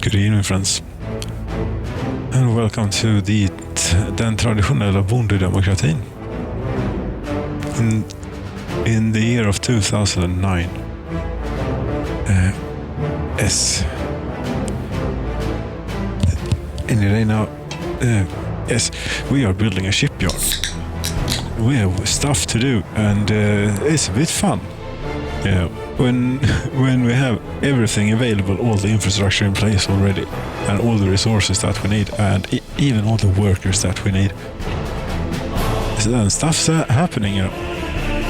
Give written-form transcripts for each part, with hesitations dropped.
Good evening, friends, and welcome to den traditionella bondedemokratin. In the year of 2009. Yes. Anyway, now, yes, we are building a shipyard. We have stuff to do, and it's a bit fun. Yeah, when we have everything available, all the infrastructure in place already, and all the resources that we need, and even all the workers that we need. So then stuff's happening, you know.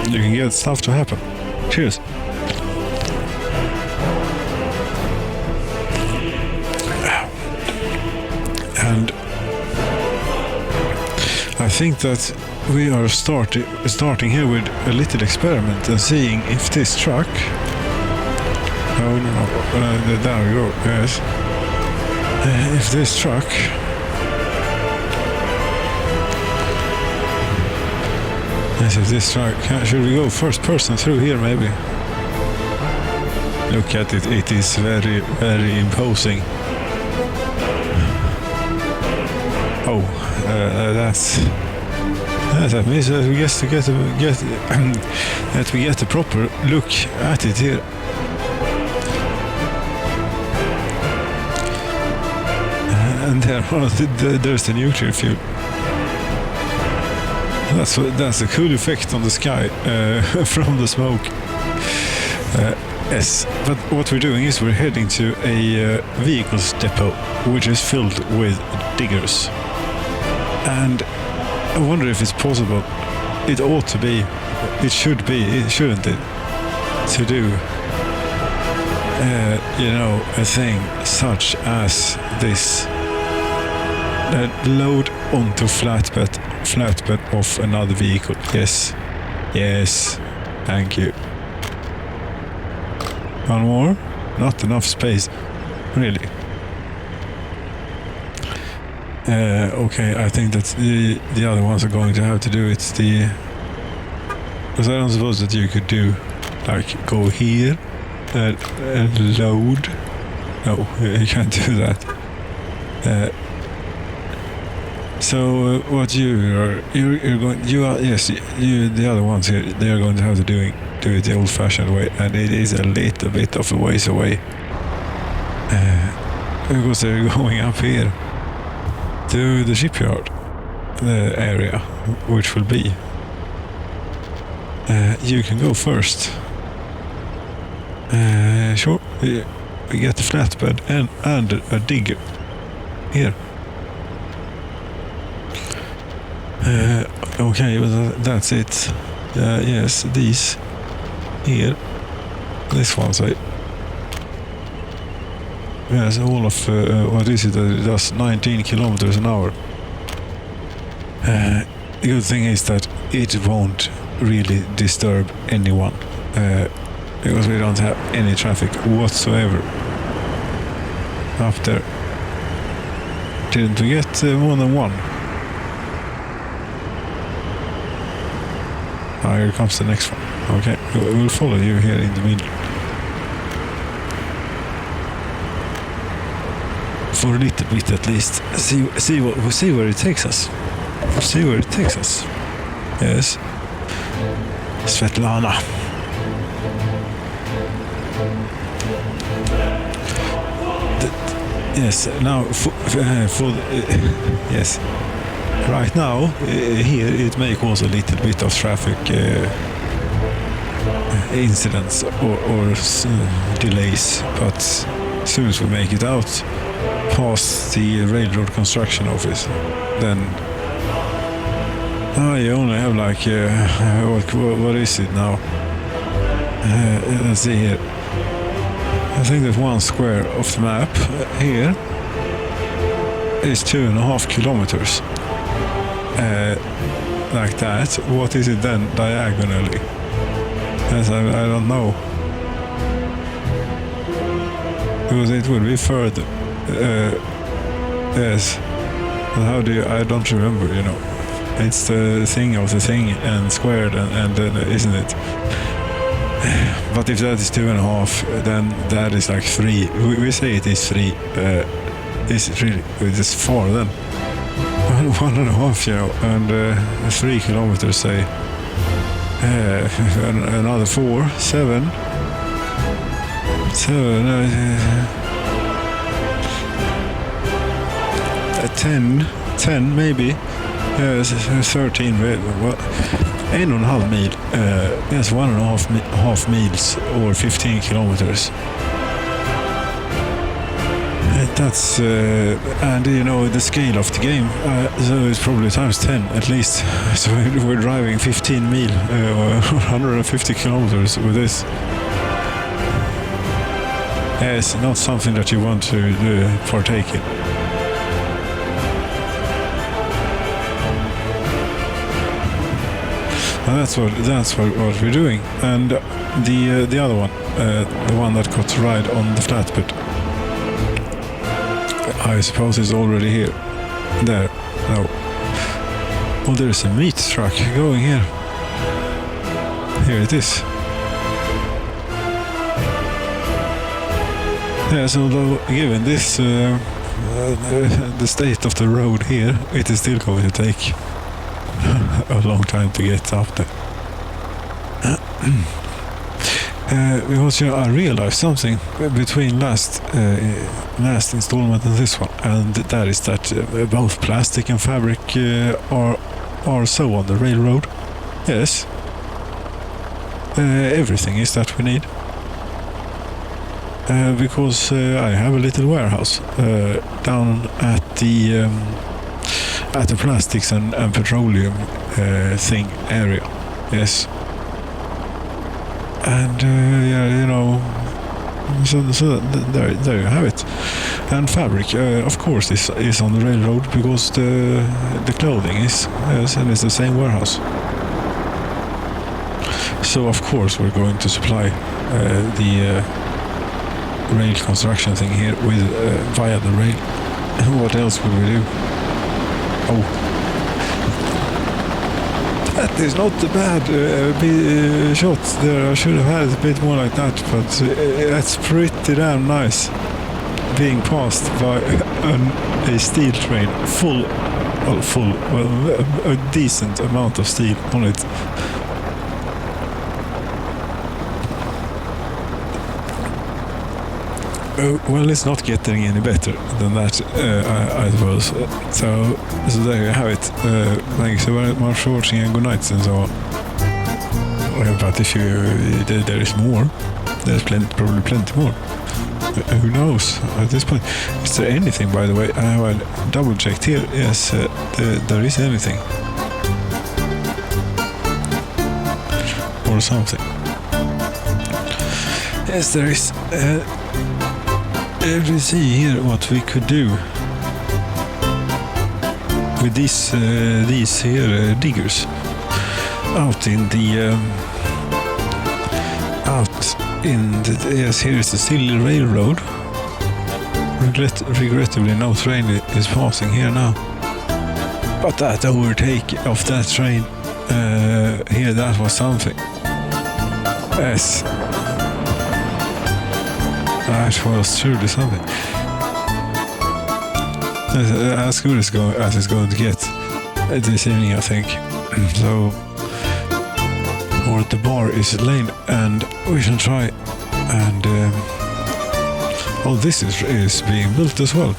You can get stuff to happen. Cheers. And I think that we are starting here with a little experiment and seeing if this truck... Oh no, there we go, yes. If this truck... Yes, if this truck... Should we go first person through here, maybe? Look at it, it is very, very imposing. Oh, that means that we get a proper look at it here. And there's the nuclear fuel. That's a cool effect on the sky from the smoke. Yes, but what we're doing is we're heading to a vehicles depot, which is filled with diggers. And I wonder if it's possible. It ought to be. It should be, shouldn't it? To do, a thing such as this. Load onto flatbed of another vehicle. Yes. Yes. Thank you. One more? Not enough space. Really? Okay, I think that the other ones are going to have to do it. Because I don't suppose that you could do, like, go here and load. No, you can't do that. So what the other ones here, they are going to have to do it the old-fashioned way, and it is a little bit of a ways away. Because they're going up here to the shipyard area, which will be. You can go first. Sure. We get the flatbed and a digger here. Okay, well, that's it. Yes, these here. This one side. Yes, all of, what is it? It does 19 kilometers an hour. The good thing is that it won't really disturb anyone, because we don't have any traffic whatsoever up there. Didn't we get more than one? Here comes the next one. Okay, we'll follow you here in the middle. For a little bit at least. See where it takes us. See where it takes us. Yes. Svetlana. Yes. Now yes. Right now, here it may cause a little bit of traffic incidents or delays, but as soon as we make it out past the railroad construction office, then you only have like what is it now? Let's see here. I think that 1 square of the map here is 2.5 kilometers. Like that. What is it then diagonally? Yes, I don't know. Because it will be further. Yes. But how do you... I don't remember, you know. It's the thing of the thing and squared and isn't it? But if that is 2.5, then that is like 3. We say it is 3. Is it really? It is far then. 1.5, you know, and 3 kilometers, say. Another 4, 7. 10 maybe. 13. Well, 1.5 mil. Yes, 1.5 miles or 15 kilometers. That's and you know the scale of the game, so it's probably times 10 at least. So we're driving 15 mil, 150 kilometers with this. It's not something that you want to partake in. And that's what we're doing. And the other one, the one that got to ride on the flatbed, I suppose is already here. There. No. Oh, there's a meat truck going here. Here it is. Yes, although given this, the state of the road here, it is still going to take a long time to get up there. Because you know, I realized something between last installment and this one, and that is that both plastic and fabric are so on the railroad. Yes, everything is that we need. Because I have a little warehouse down at the plastics and petroleum thing area. Yes. And yeah, you know, so there you have it. And fabric, of course, is on the railroad because the clothing is, yes, and it's the same warehouse. So of course we're going to supply the rail construction thing here with via the rail. What else would we do? Oh. That is not a bad shot there. I should have had it a bit more like that, but that's pretty damn nice. Being passed by a steel train a decent amount of steel on it. Well, it's not getting any better than that, I suppose. So there you have it. Thanks very much for watching and good night and so on. But if there is more. There's probably plenty more. Who knows at this point? Is there anything, by the way? I have double checked here. Yes, there is anything. Or something. Yes, there is. We see here what we could do with these here diggers out in the yes, here is the Silly Railroad. Regrettably, no train is passing here now. But that overtake of that train here, that was something. Yes. That was truly something. As good as it's going to get this evening, I think. So, or the bar is lane, and we shall try. And oh, this is being built as well.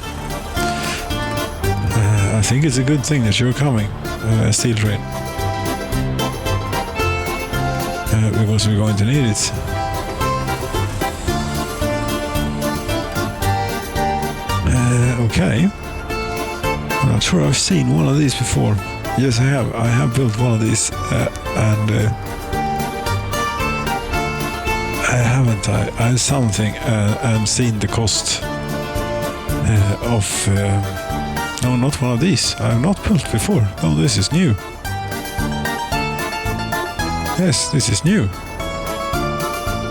I think it's a good thing that you're coming, steel train, because we're going to need it. Okay. I'm not sure I've seen one of these before. Yes, I have. I have built one of these, and I haven't. I have something and seen the cost of. No, not one of these. I have not built before. Oh, this is new. Yes, this is new.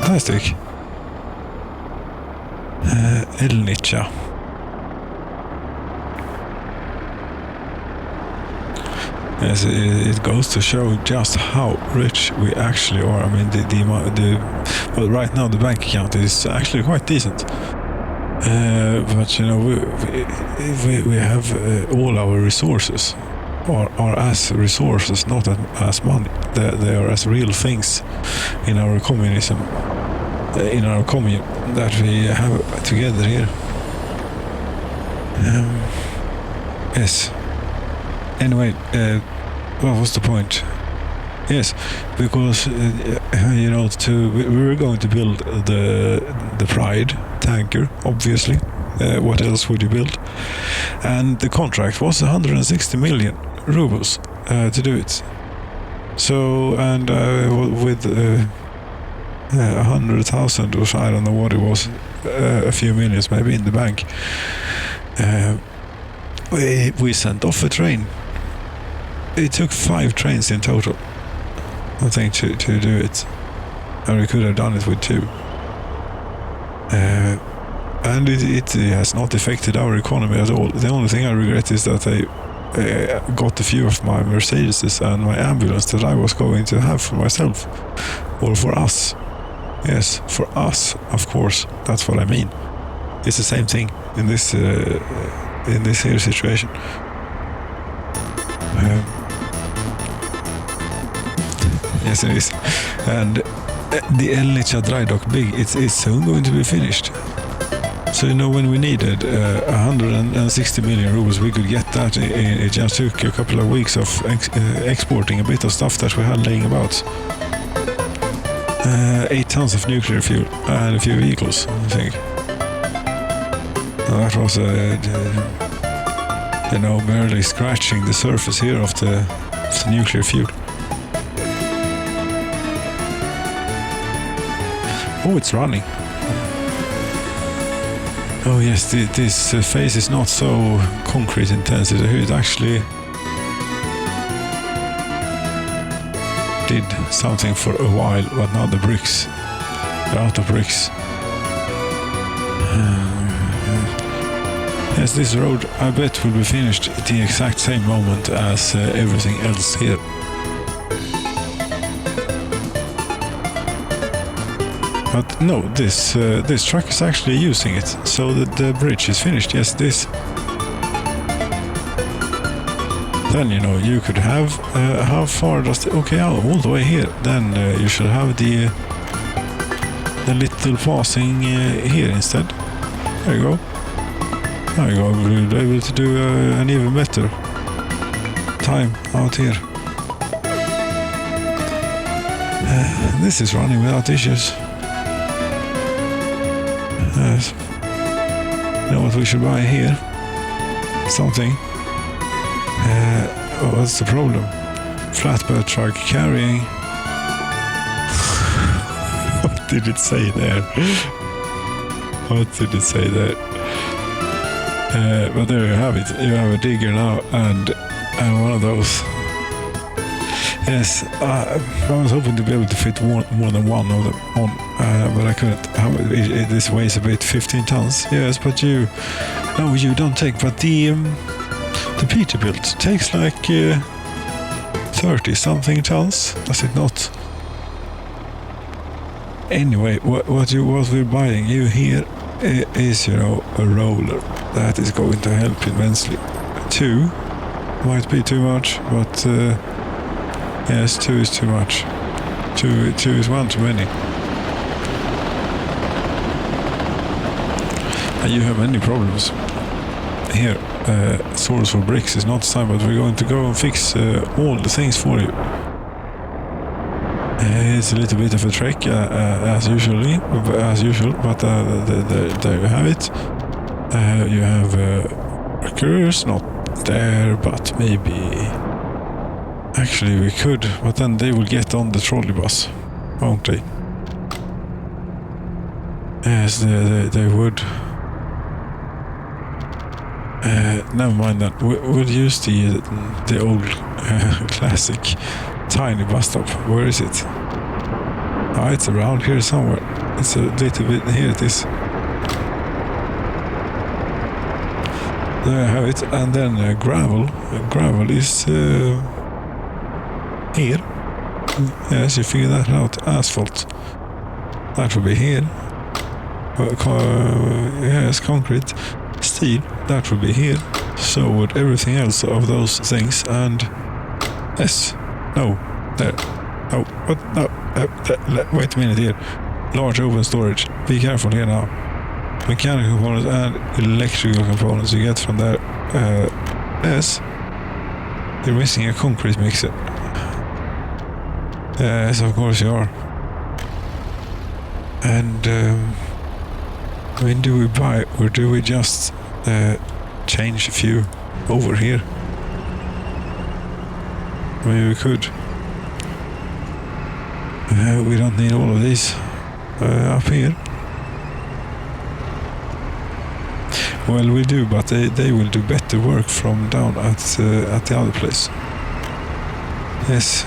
Fantastic. Elnicha. Yes, it goes to show just how rich we actually are. I mean, well, right now the bank account is actually quite decent. But you know, we have all our resources are as resources, not as money. They are as real things in our communism, in our commune that we have together here. Yes. Anyway, what was the point? Yes, because you know, we were going to build the Pride tanker, obviously. What else would you build? And the contract was 160 million rubles to do it. So, and with 100,000, or I don't know what it was, a few millions maybe in the bank, we sent off a train. It took 5 trains in total, I think, to do it. And we could have done it with 2. And it has not affected our economy at all. The only thing I regret is that I got a few of my Mercedes and my ambulance that I was going to have for myself. Or for us. Yes, for us, of course. That's what I mean. It's the same thing in this here situation. Yes, it is. And the Elnica dry dock big, it's soon going to be finished. So, you know, when we needed 160 million rubles, we could get that. It just took a couple of weeks of exporting a bit of stuff that we had laying about. 8 tons of nuclear fuel and a few vehicles, I think. And that was, you know, merely scratching the surface here of the nuclear fuel. Oh, it's running. Oh yes, this phase is not so concrete intensity. It actually did something for a while, but now the bricks are out of bricks. Yes, this road, I bet, will be finished at the exact same moment as everything else here. But no, this truck is actually using it, so the bridge is finished. Yes, this. Then, you know, you could have, how far does the, okay, all the way here. Then you should have the little passing here instead. There you go. There you go, we'll be able to do an even better time out here. This is running without issues. Yes. You know what we should buy here? Something. What's the problem? Flatbed truck carrying. What did it say there? What did it say there? But there you have it. You have a digger now and one of those. Yes, I was hoping to be able to fit more than one of them on, but I couldn't. This weighs a bit, 15 tons. Yes, but you don't take. But the Peterbilt takes like 30 something tons, does it not? Anyway, what we're buying you here is, you know, a roller that is going to help immensely. 2 might be too much, but yes, 2 is too much. 2 is one too many. And you have many problems here. Source for bricks is not time, but we're going to go and fix all the things for you. It's a little bit of a trek, as usual, but there you have it. You have workers, not there, but maybe... Actually, we could, but then they will get on the trolley bus, won't they? Yes, they would. Never mind that. We'll use the old classic tiny bus stop. Where is it? Ah, it's around here somewhere. It's a little bit, here it is. There I have it. And then gravel. Gravel is here. Yes, you figure that out. Asphalt. That will be here. Yes, concrete. Steel. That will be here. So would everything else of those things. And yes. No. There. Oh, what? No. Wait a minute here. Large open storage. Be careful here now. Mechanical components and electrical components you get from there. Yes. You're missing a concrete mixer. Yes, of course you are. And when do we buy, or do we just change a few over here? Maybe we could. We don't need all of these up here. Well, we do, but they will do better work from down at the other place. Yes,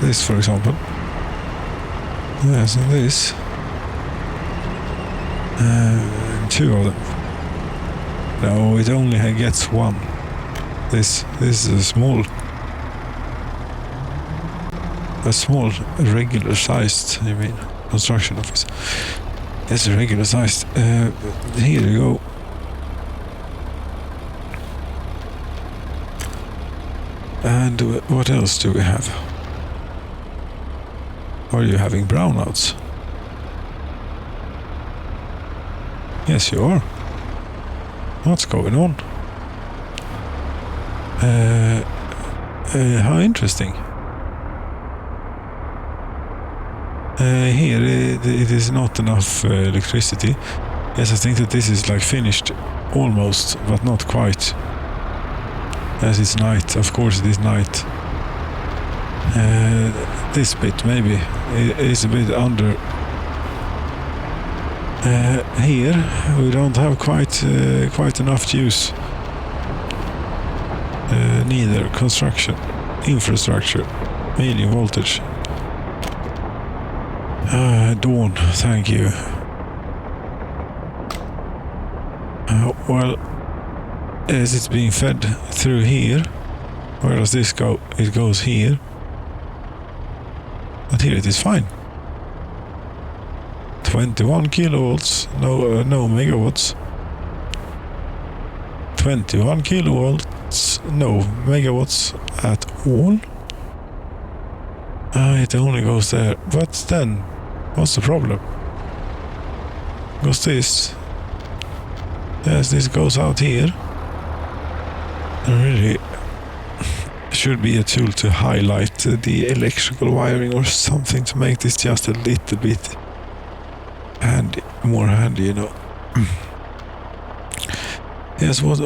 this for example. Yes, and this. Two of them. No, it only gets one. This is a small regular sized, I mean, construction office. It's a regular sized. Here you go. And what else do we have? Are you having brownouts? Yes, you are. What's going on? How interesting. Here it is not enough electricity. Yes, I think that this is like finished almost, but not quite. As it's night, of course it is night. This bit maybe is a bit under. Here we don't have quite enough juice. Neither construction, infrastructure, medium voltage. Dawn, thank you. Well, as it's being fed through here, where does this go? It goes here. But here it is fine. 21 kilovolts, no megawatts. 21 kilovolts, no megawatts at all. It only goes there. But then, what's the problem? Goes this. Yes, this goes out here. And really should be a tool to highlight the electrical wiring or something to make this just a little bit more handy, you know. Yes, what?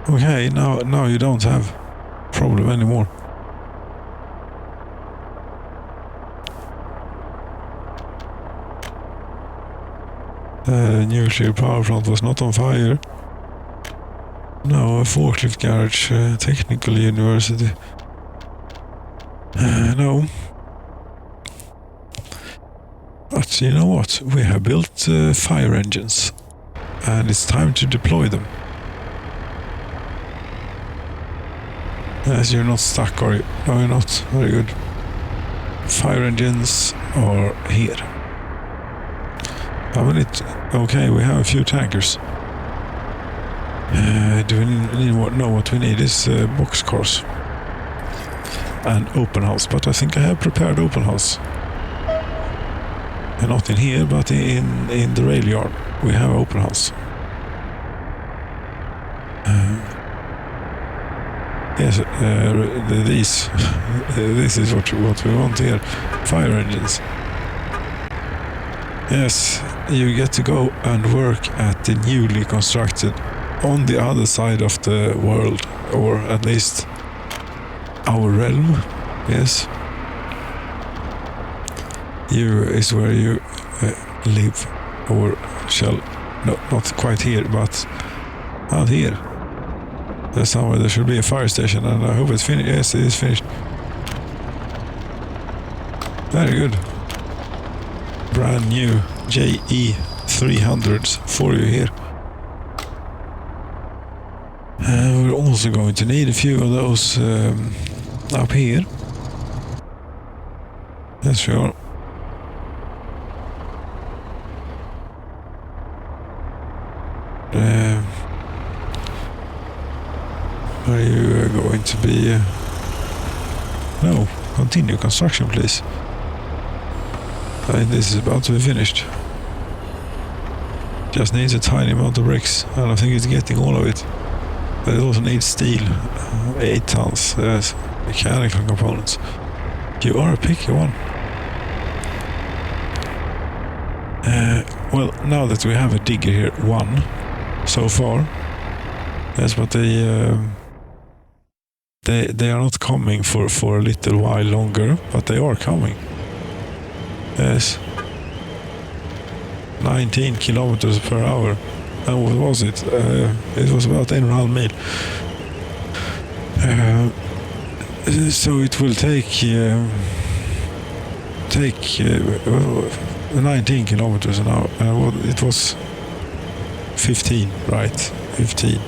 Okay, now you don't have problem anymore. Nuclear power plant was not on fire. No, a forklift garage, technical university. No. But you know what? We have built fire engines. And it's time to deploy them. Yes, you're not stuck, are you? No, you're not. Very good. Fire engines are here. Okay, we have a few tankers. Do we know what we need is boxcars and open house, but I think I have prepared open house. Not in here, but in the rail yard we have open house. Yes, this is what we want here. Fire engines. Yes, you get to go and work at the newly constructed on the other side of the world, or at least our realm. Yes, here is where you live, or shall not quite here, but out here. There's somewhere there should be a fire station, and I hope it's finished. Yes, it is finished. Very good. Brand new JE 300s for you here. We're also going to need a few of those up here. Yes, we are. Are you going to be... No, continue construction, please. This is about to be finished. Just needs a tiny amount of bricks. I don't think it's getting all of it. But it also needs steel. 8 tons. Yes. Mechanical components. You are a picky one. Well, now that we have a digger here, one, so far, that's what they are not coming for a little while longer, but they are coming. Yes. 19 kilometers per hour. And what was it? It was about 1.5 mil. So it will take 19 kilometers an hour. It was 15, right? 15.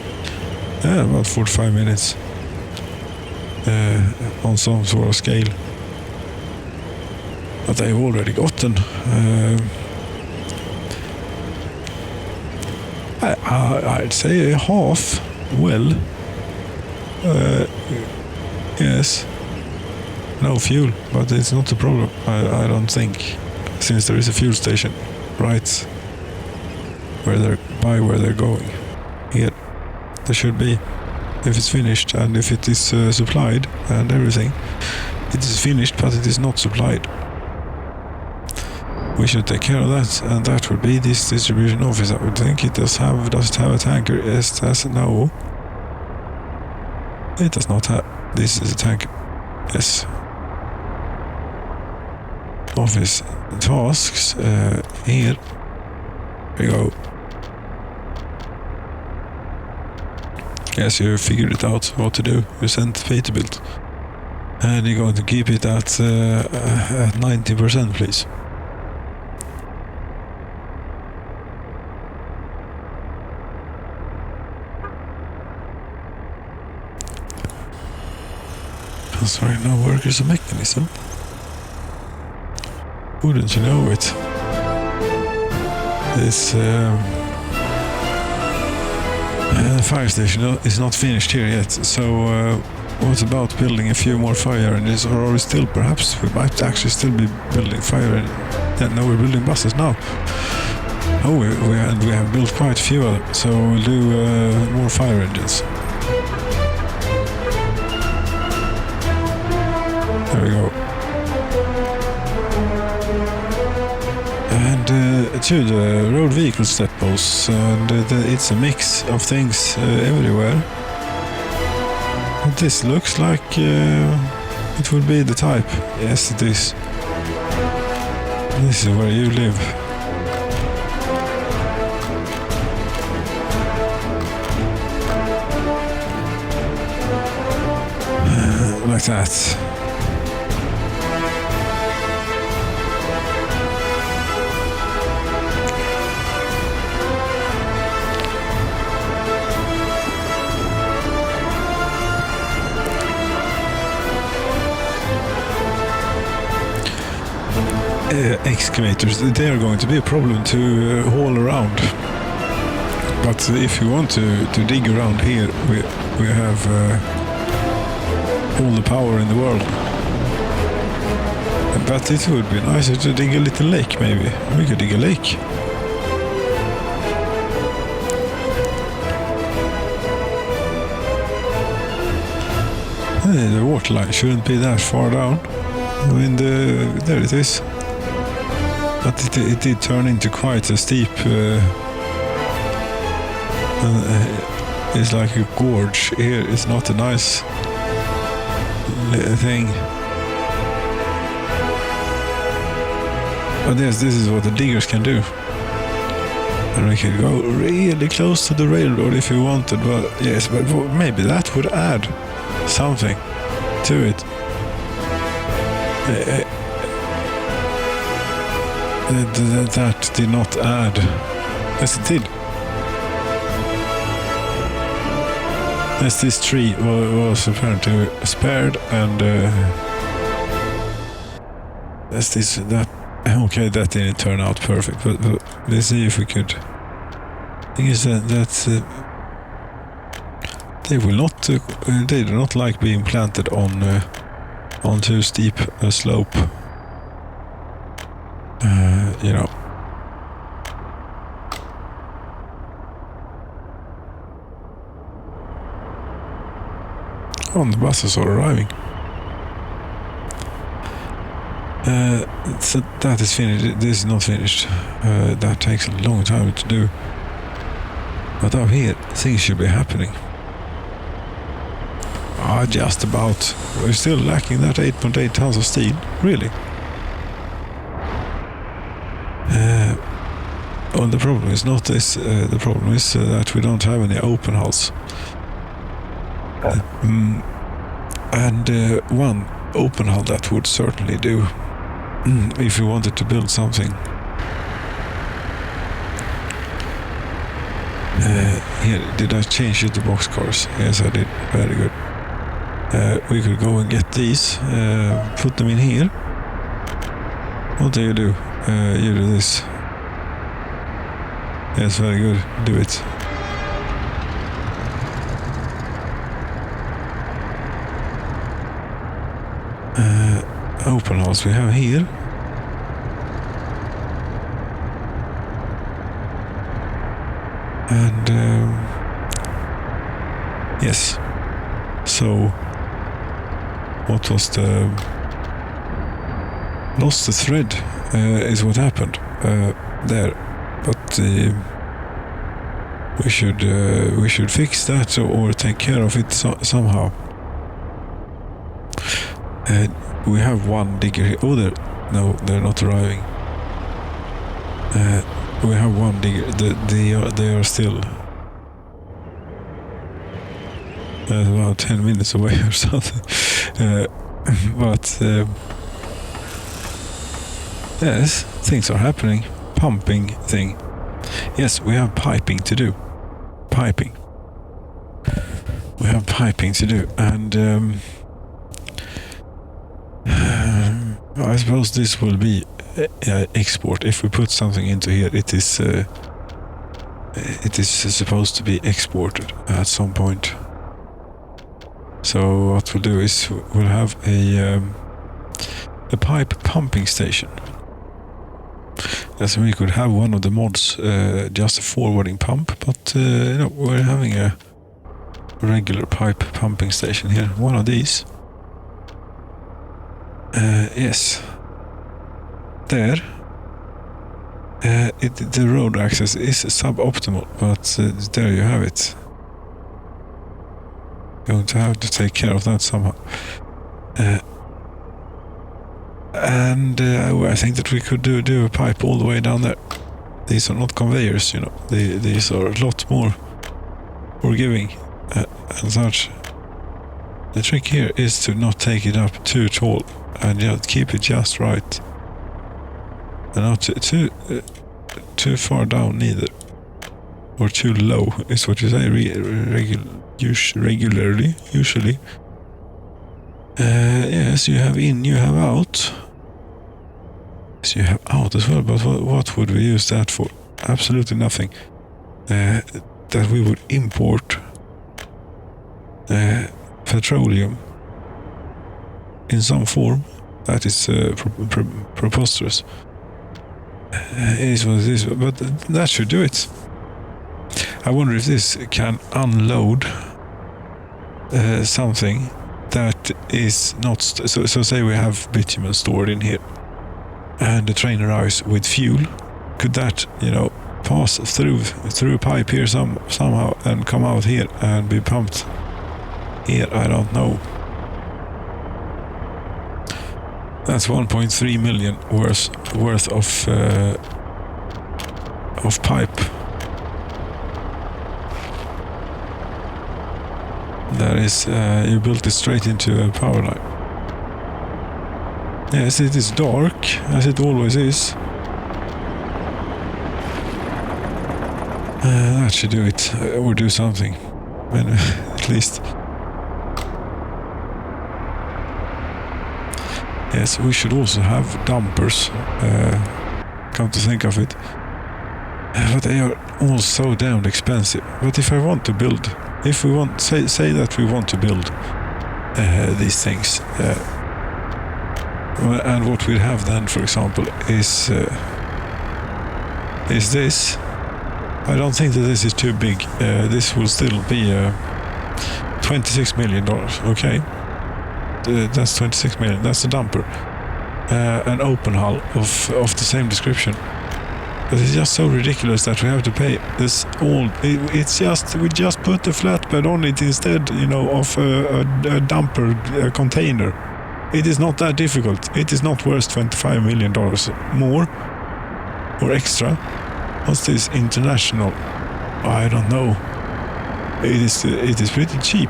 About 45 minutes. On some sort of scale. But they've already gotten. I'd say a half. Well. Yes. No fuel, but it's not a problem. I don't think, since there is a fuel station right where they're going. Here, there should be, if it's finished and if it is supplied and everything. It is finished, but it is not supplied. We should take care of that, and that would be this distribution office. I would think it does it have a tanker? Yes, it has. No, it does not have. This is a tanker. Yes. Office tasks. Here we go. Yes, you figured it out what to do. You sent Peterbilt, and you're going to keep it at 90%, please. Sorry, no work is a mechanism. Wouldn't you know it? This fire station is not finished here yet, so what about building a few more fire engines, or are we still, perhaps we might actually still be building fire engines? Yeah, no, we're building buses now. Oh, we have built quite a few of them, so we'll do more fire engines. There we go. And to the road vehicle depots, and it's a mix of things everywhere. This looks like it would be the type. Yes, it is. This is where you live. Like that. Excavators, they are going to be a problem to haul around. But if you want to dig around here, we have all the power in the world. But it would be nicer to dig a little lake, maybe. We could dig a lake. The water line shouldn't be that far down. I mean, there it is. But it did turn into quite a steep... it's like a gorge here. It's not a nice thing. But yes, this is what the diggers can do. And we could go really close to the railroad if we wanted. But yes, but maybe that would add something to it. That did not add. Yes, it did. Yes, this tree was apparently spared, and That's this, that, okay, that didn't turn out perfect, but let's see if we could. Thing is that they will not, they do not like being planted on too steep a slope. You know. Oh, the buses are arriving. So that is finished. This is not finished. That takes a long time to do. But up here, things should be happening. Just about. We're still lacking that 8.8 tons of steel. Really? Well, the problem is not this. The problem is that we don't have any open hulls. And one open hull that would certainly do if you wanted to build something. Here, did I change it to boxcars? Yes, I did. Very good. We could go and get these, put them in here. What do? You do this. Yes, very good. Do it. Open house we have here. And yes. So what was the lost the thread is what happened there, but we should fix that or take care of it somehow. We have one digger here. Oh, no, they're not arriving. We have one digger. They are still about 10 minutes away or something. But yes, things are happening. Pumping thing. Yes, we have piping to do. Piping. We have piping to do, and I suppose this will be export. If we put something into here, it is supposed to be exported at some point. So what we'll do is we'll have a pipe pumping station. As we could have one of the mods just a forwarding pump, but you know, we're having a regular pipe pumping station here. One of these. Yes. There. The road access is suboptimal, but there you have it. Going to have to take care of that somehow. And I think that we could do a pipe all the way down there. These are not conveyors, you know. These are a lot more forgiving and such. The trick here is to not take it up too tall and just keep it just right. And not too far down neither. Or too low is what you say regularly, usually. Yes, you have in, you have out. Yes, you have out as well, but what would we use that for? Absolutely nothing. That we would import petroleum in some form. That is preposterous. It is what it is, but that should do it. I wonder if this can unload something that is not... So say we have bitumen stored in here and the train arrives with fuel. Could that, you know, pass through a pipe here somehow and come out here and be pumped here? I don't know. That's 1.3 million worth of pipe. That is, you built it straight into a power line. Yes, it is dark, as it always is. That should do it, or do something, at least. Yes, we should also have dumpers, come to think of it. But they are all so damned expensive. But if I want to build, if we want, say that we want to build these things, and what we have then, for example, is this. I don't think that this is too big. This will still be $26 million. Okay, that's 26 million. That's a dumper, an open hull of the same description. But it's just so ridiculous that we have to pay this all. It's just, we just put the flatbed on it instead, you know, of a dumper container. It is not that difficult. It is not worth $25 million more or extra. What's this? International? I don't know. It is pretty cheap.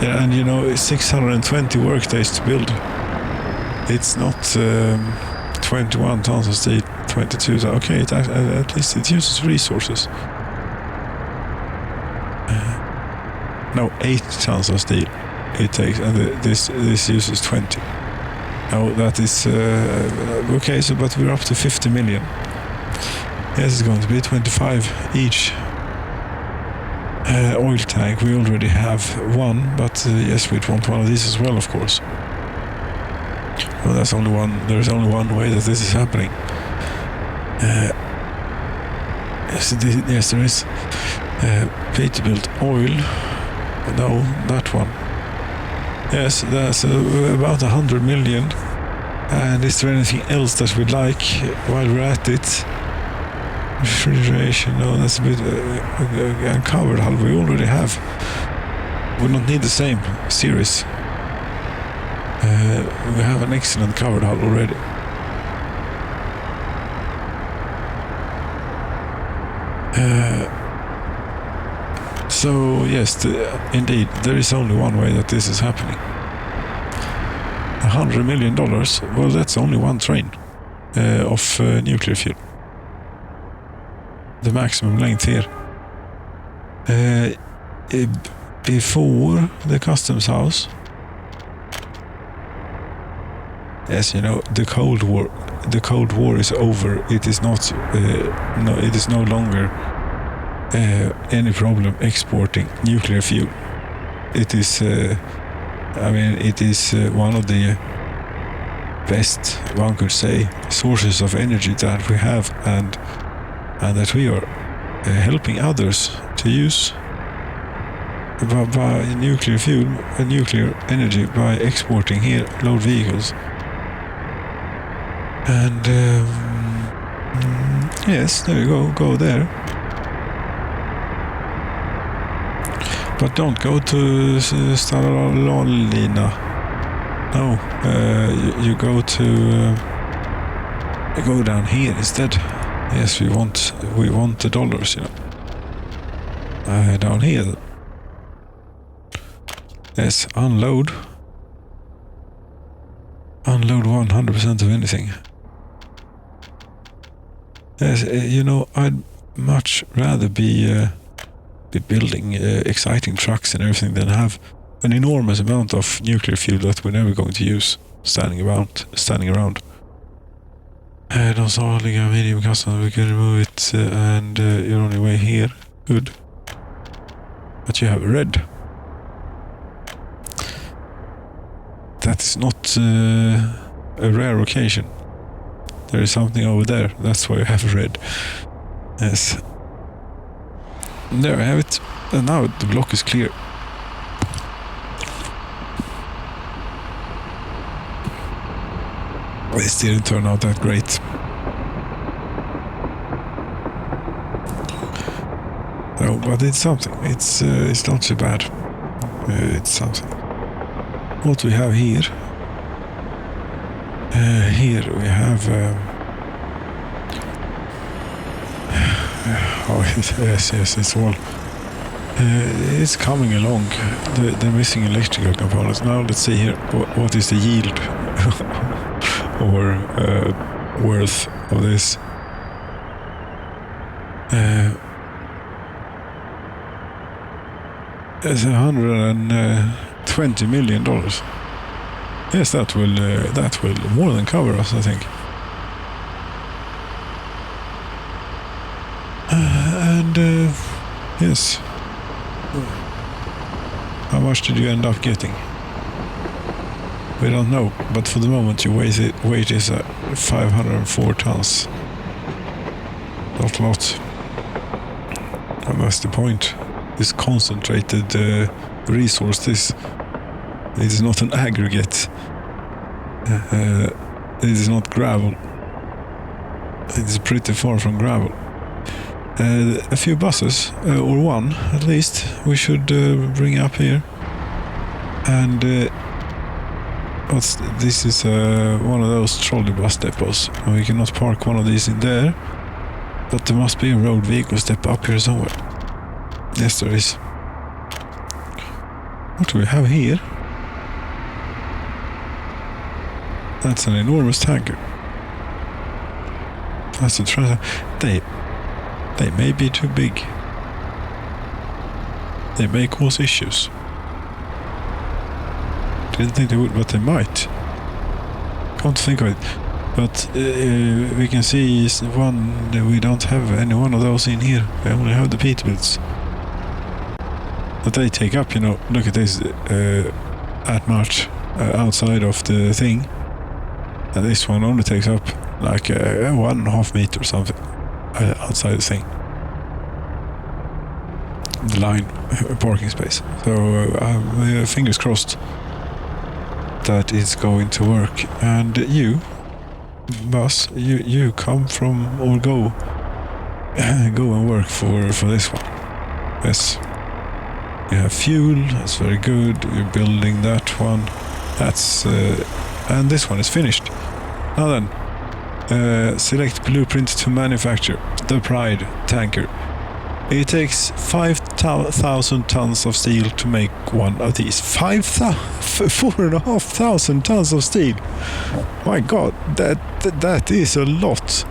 Yeah, and you know, it's 620 workdays to build. It's not 21 tons of steel, 22. Okay, at least it uses resources. No, 8 tons of steel it takes, and this uses 20. No, that is okay. So, but we're up to 50 million. Yes, it's going to be 25 each. Oil tank. We already have one, but yes, we'd want one of these as well, of course. Well, that's only one. There's only one way that this is happening. Yes, there is. Peterbilt oil. No, that one. Yes, that's about 100 million. And is there anything else that we'd like while we're at it? Refrigeration. No, that's a bit uncovered hull. We already have. We don't need the same series. We have an excellent covered hull already. So yes, indeed, there is only one way that this is happening. $100 million. Well, that's only one train of nuclear fuel. The maximum length here. Before the customs house. Yes, you know, the Cold War. The Cold War is over. It is not. No, it is no longer any problem exporting nuclear fuel. It is. I mean, it is one of the best, one could say, sources of energy that we have, and that we are helping others to use by nuclear fuel and nuclear energy by exporting here load vehicles. And yes, there you go there. But don't go to Stalalina. No, you go to go down here instead. Yes, we want the dollars, you know. Down here. Yes, unload 100% of anything. Yes, you know, I'd much rather be building exciting trucks and everything than have an enormous amount of nuclear fuel that we're never going to use standing around. Don't solve a medium customer, we can remove it and you're on your way here. Good. But you have a red. That is not a rare occasion. There is something over there. That's why you have a red. Yes. There I have it. And now the block is clear. This didn't turn out that great. No, but it's something. It's not so bad. It's something. What we have here. Here we have. Oh yes, it's all. It's coming along. The missing electrical components. Now let's see here. What is the yield or worth of this? It's 120 $20 million. Yes, that will more than cover us, I think. Yes. How much did you end up getting? We don't know, but for the moment your weight is 504 tons. Not a lot. And that's the point. This concentrated resource, it is not an aggregate. It is not gravel. It is pretty far from gravel. A few buses, or one at least, we should bring up here. And this is one of those trolley bus depots. We cannot park one of these in there, but there must be a road vehicle step up here somewhere. Yes, there is. What do we have here? That's an enormous tanker. That's a They may be too big. They may cause issues. Didn't think they would, but they might. Can't think of it. But we can see one that we don't have any one of those in here. We only have the Peterbilts. But they take up, look at this at much outside of the thing. And this one only takes up like 1.5 meters or something outside the thing. The line parking space. So fingers crossed that it's going to work. And you, bus, you come from or go and work for this one. Yes. You have fuel, that's very good. You're building that one. That's and this one is finished. Now then, select blueprint to manufacture the Pride tanker. It takes 5,000 tons of steel to make one of these. 4,500 tons of steel. My God, that is a lot.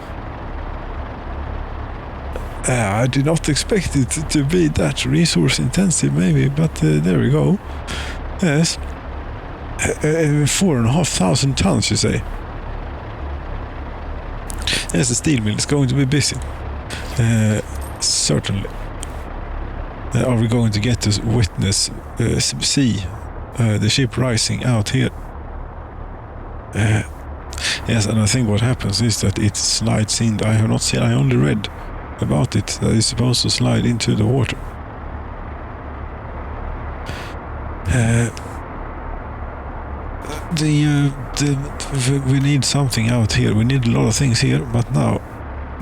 I did not expect it to be that resource intensive, maybe, but there we go. Yes, 4,500 tons, you say? Yes, the steel mill is going to be busy. Certainly. Are we going to get to witness, see the ship rising out here? Yes, and I think what happens is that it slides in. I have not seen, I only read about it, that it's supposed to slide into the water. We need something out here. We need a lot of things here, but now,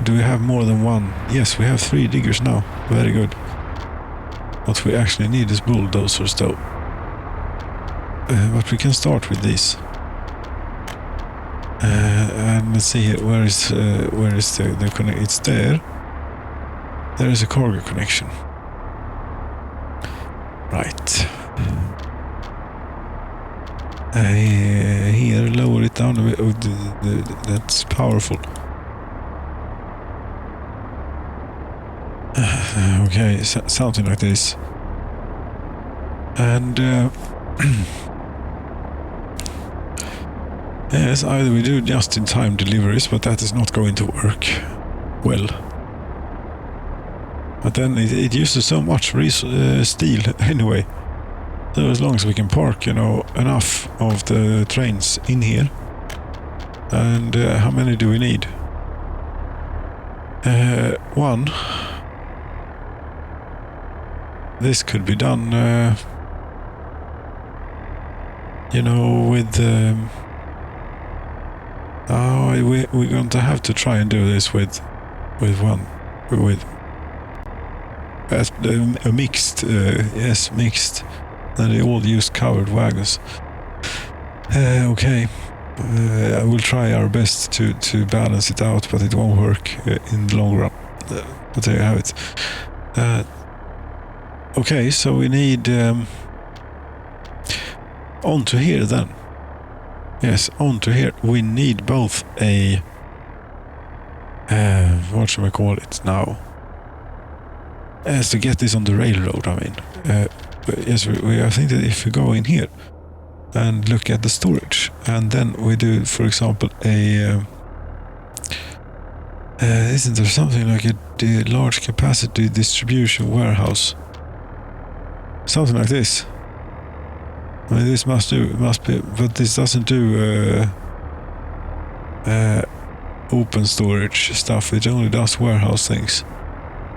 do we have more than one? Yes, we have 3 diggers now. Very good. What we actually need is bulldozers, though. But we can start with these. And let's see here. Where is the connection? It's there. There is a cargo connection. Right. Here, lower it down a bit. Oh, that's powerful. Okay, something like this. And yes, either we do just-in-time deliveries, but that is not going to work well. But then it uses so much steel anyway. So as long as we can park, enough of the trains in here. And how many do we need? 1. This could be done, with... we're going to have to try and do this with one. With a mixed, yes, mixed. And they all use covered wagons. Okay. I will try our best to balance it out, but it won't work in the long run. But there you have it. Okay, so we need onto here then. Yes, onto here. We need both a what should we call it now? As to get this on the railroad, I mean. yes, I think that if we go in here and look at the storage, and then we do, for example, isn't there something like a large capacity distribution warehouse? Something like this. I mean, this must be, but this doesn't do open storage stuff. It only does warehouse things.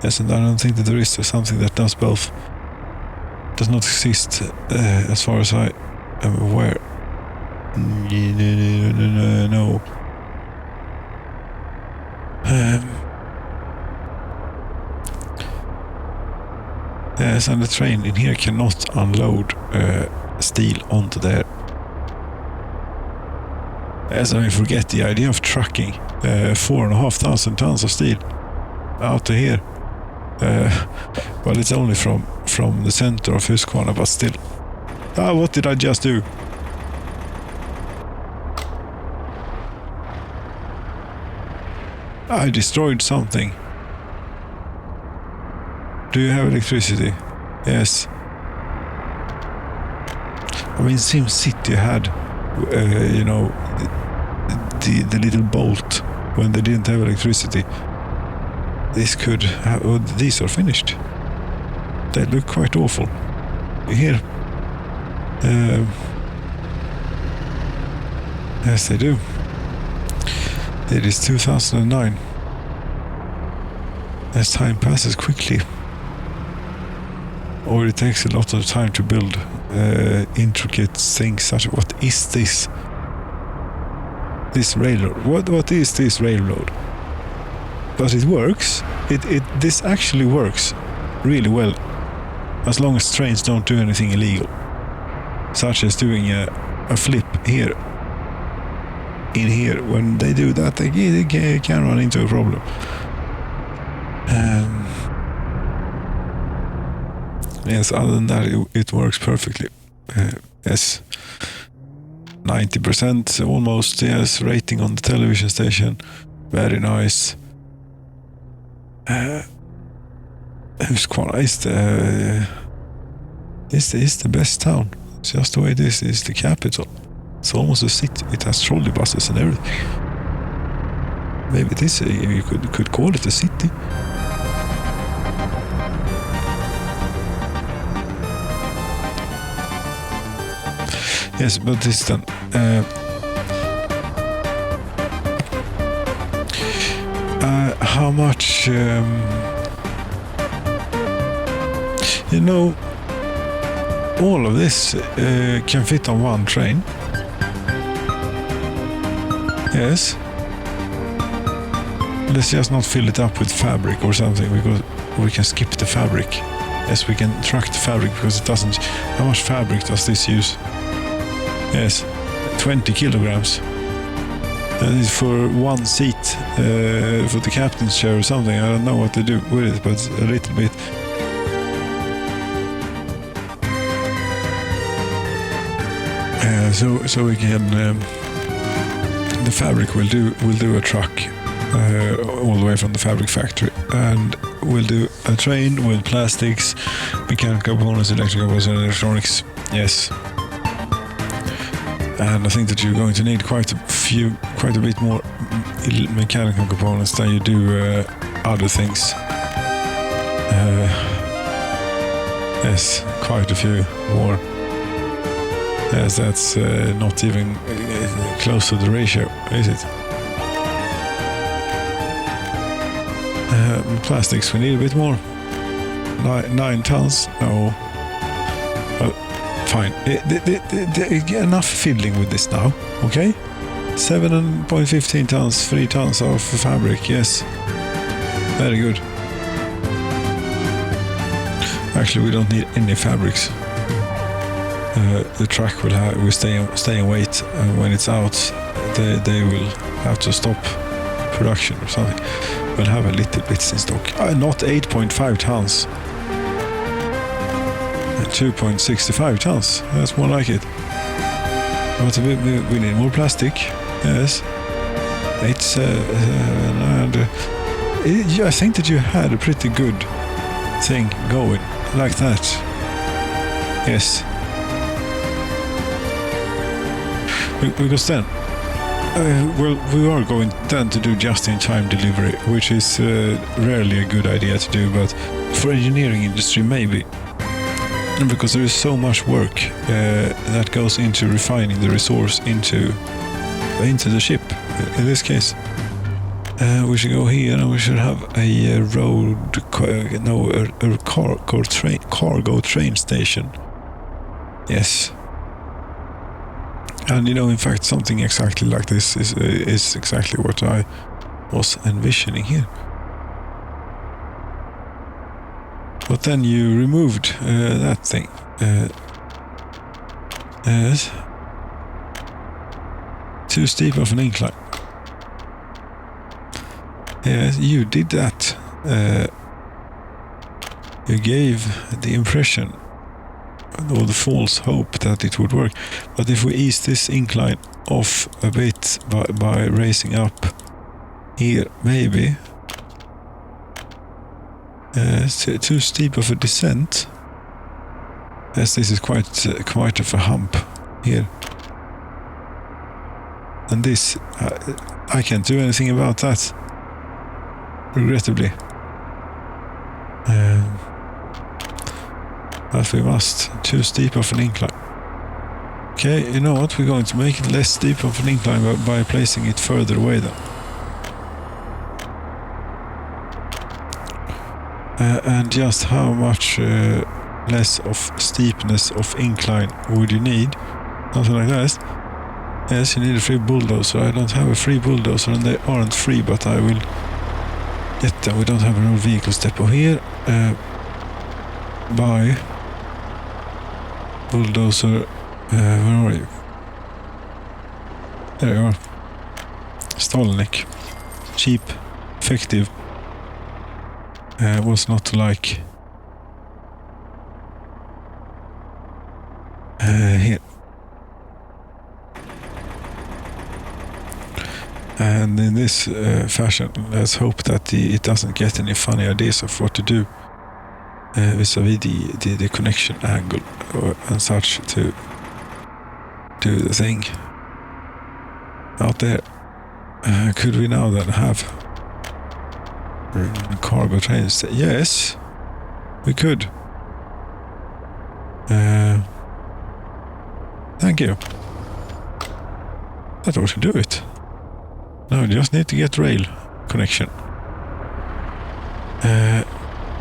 Yes, and I don't think that there is something that does both. Does not exist as far as I am aware. No. Yes, and the train in here cannot unload steel onto there. Yes, I mean, forget the idea of trucking 4,500 tons of steel out to here. Well, it's only from the center of Husqvarna, but still. What did I just do? I destroyed something. Do you have electricity? Yes. I mean, Sim City had, the little bolt when they didn't have electricity. This could have... Oh, these are finished. They look quite awful. Here. Yes, they do. It is 2009. As time passes quickly. Or it takes a lot of time to build intricate things such as... What is this? This railroad. What is this railroad? But it works. This actually works really well. As long as trains don't do anything illegal. Such as doing a flip here. In here. When they do that, they can run into a problem. Yes, other than that, it works perfectly. Yes. 90% almost, yes, rating on the television station. Very nice. Husqvarna is the best town. It's just the way it is. It's the capital. It's almost a city. It has trolley buses and everything. Maybe this you could call it a city. Yes, but this then. How much? All of this can fit on one train. Yes. Let's just not fill it up with fabric or something, because we can skip the fabric. Yes, we can truck the fabric because it doesn't... How much fabric does this use? Yes, 20 kilograms. That is for one seat, for the captain's chair or something. I don't know what to do with it, but a little bit. So we can... the fabric will do a truck all the way from the fabric factory, and we'll do a train with plastics, mechanical components, electrical components, and electronics. Yes. And I think that you're going to need quite a bit more mechanical components than you do other things. Yes, quite a few more. Yes, that's not even close to the ratio, is it? Plastics, we need a bit more. 9 tons? No. Fine. Enough fiddling with this now, okay? 7.15 tons, 3 tons of fabric, yes. Very good. Actually, we don't need any fabrics. The truck will stay in weight, and when it's out, they will have to stop production or something. We'll have a little bits in stock. Not 8.5 tons. 2.65 tons. That's more like it. But we need more plastic. Yes. It's I think that you had a pretty good thing going like that. Yes. Because then, well, we are going then to do just-in-time delivery, which is rarely a good idea to do, but for engineering industry maybe. Because there is so much work that goes into refining the resource into the ship. In this case, we should go here, and we should have a cargo train station. Yes. And in fact, something exactly like this is exactly what I was envisioning here. But then you removed that thing. Yes. Too steep of an incline. Yes, you did that. You gave the impression or the false hope that it would work. But if we ease this incline off a bit by raising up here, maybe. Too steep of a descent. Yes, this is quite of a hump here. And this, I can't do anything about that, regrettably. But we must. Too steep of an incline. Okay, you know what? We're going to make it less steep of an incline by placing it further away then. And just how much less of steepness of incline would you need? Something like that. Yes, you need a free bulldozer. I don't have a free bulldozer, and they aren't free, but I will get them. We don't have an old vehicles depot here. Buy bulldozer. Where are you? There you are. Stolnik. Cheap, effective. Was not to like. Here. And in this fashion, let's hope that it doesn't get any funny ideas of what to do vis-a-vis the connection angle and such to do the thing out there. Could we now then have cargo trains? Yes, we could. Thank you. That ought to do it. Now we just need to get rail connection.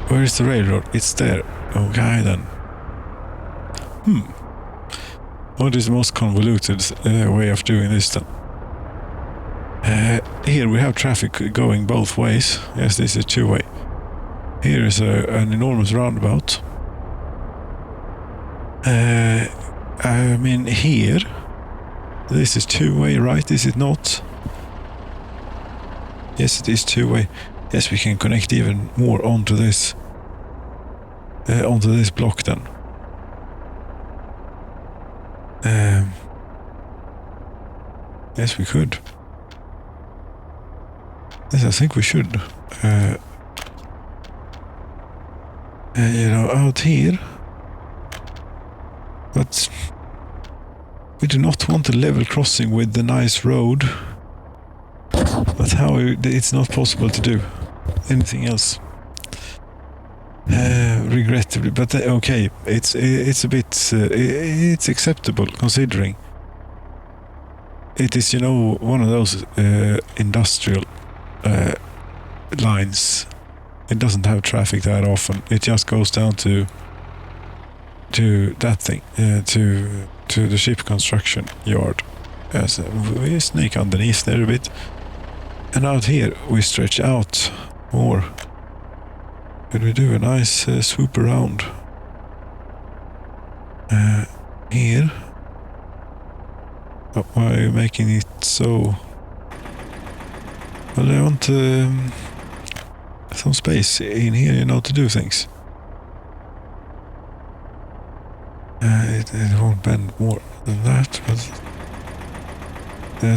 Where is the railroad? It's there. Okay then. What is the most convoluted way of doing this then? Here we have traffic going both ways. Yes, this is two-way. Here is an enormous roundabout. I mean here, this is two-way, right? Is it not? Yes, it is two-way. Yes, we can connect even more onto this block then. Yes, we could. Yes, I think we should. Out here. But we do not want a level crossing with the nice road. But how it's not possible to do anything else. Regrettably, but okay, it's a bit it's acceptable considering it is one of those industrial lines. It doesn't have traffic that often. It just goes down to that thing, to the ship construction yard. As we snake underneath there a bit, and out here we stretch out more. Could we do a nice swoop around here? But why are you making it so? Well, I want some space in here, to do things. It won't bend more than that, but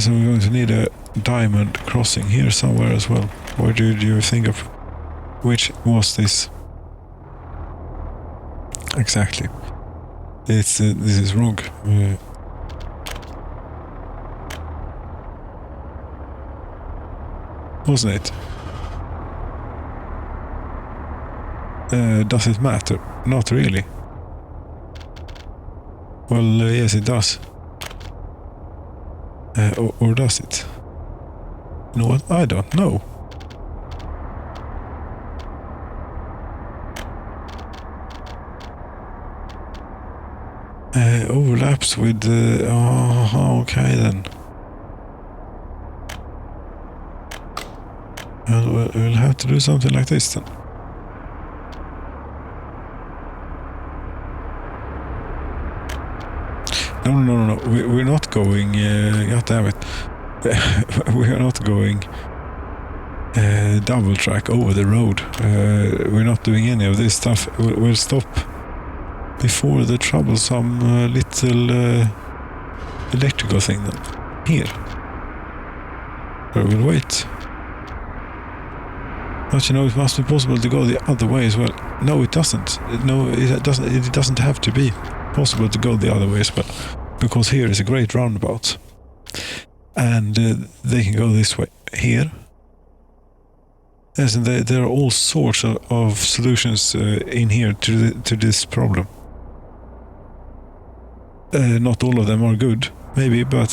so we're going to need a diamond crossing here somewhere as well. Where do you think of? Which was this? Exactly. This is wrong. Wasn't it? Does it matter? Not really. Well, yes, it does. Or does it? You know what? I don't know. Overlaps with the... Oh, okay then. Well, we'll have to do something like this then. No. We're not going... God damn it. We are not going double track over the road. We're not doing any of this stuff. We'll stop before the troublesome little electrical thing then. Here. We'll wait. But you know, it must be possible to go the other way as well. No, it doesn't. No, it doesn't. It doesn't have to be possible to go the other way as well, because here is a great roundabout, and they can go this way here. Yes, and there are all sorts of solutions in here to this problem. Not all of them are good, maybe, but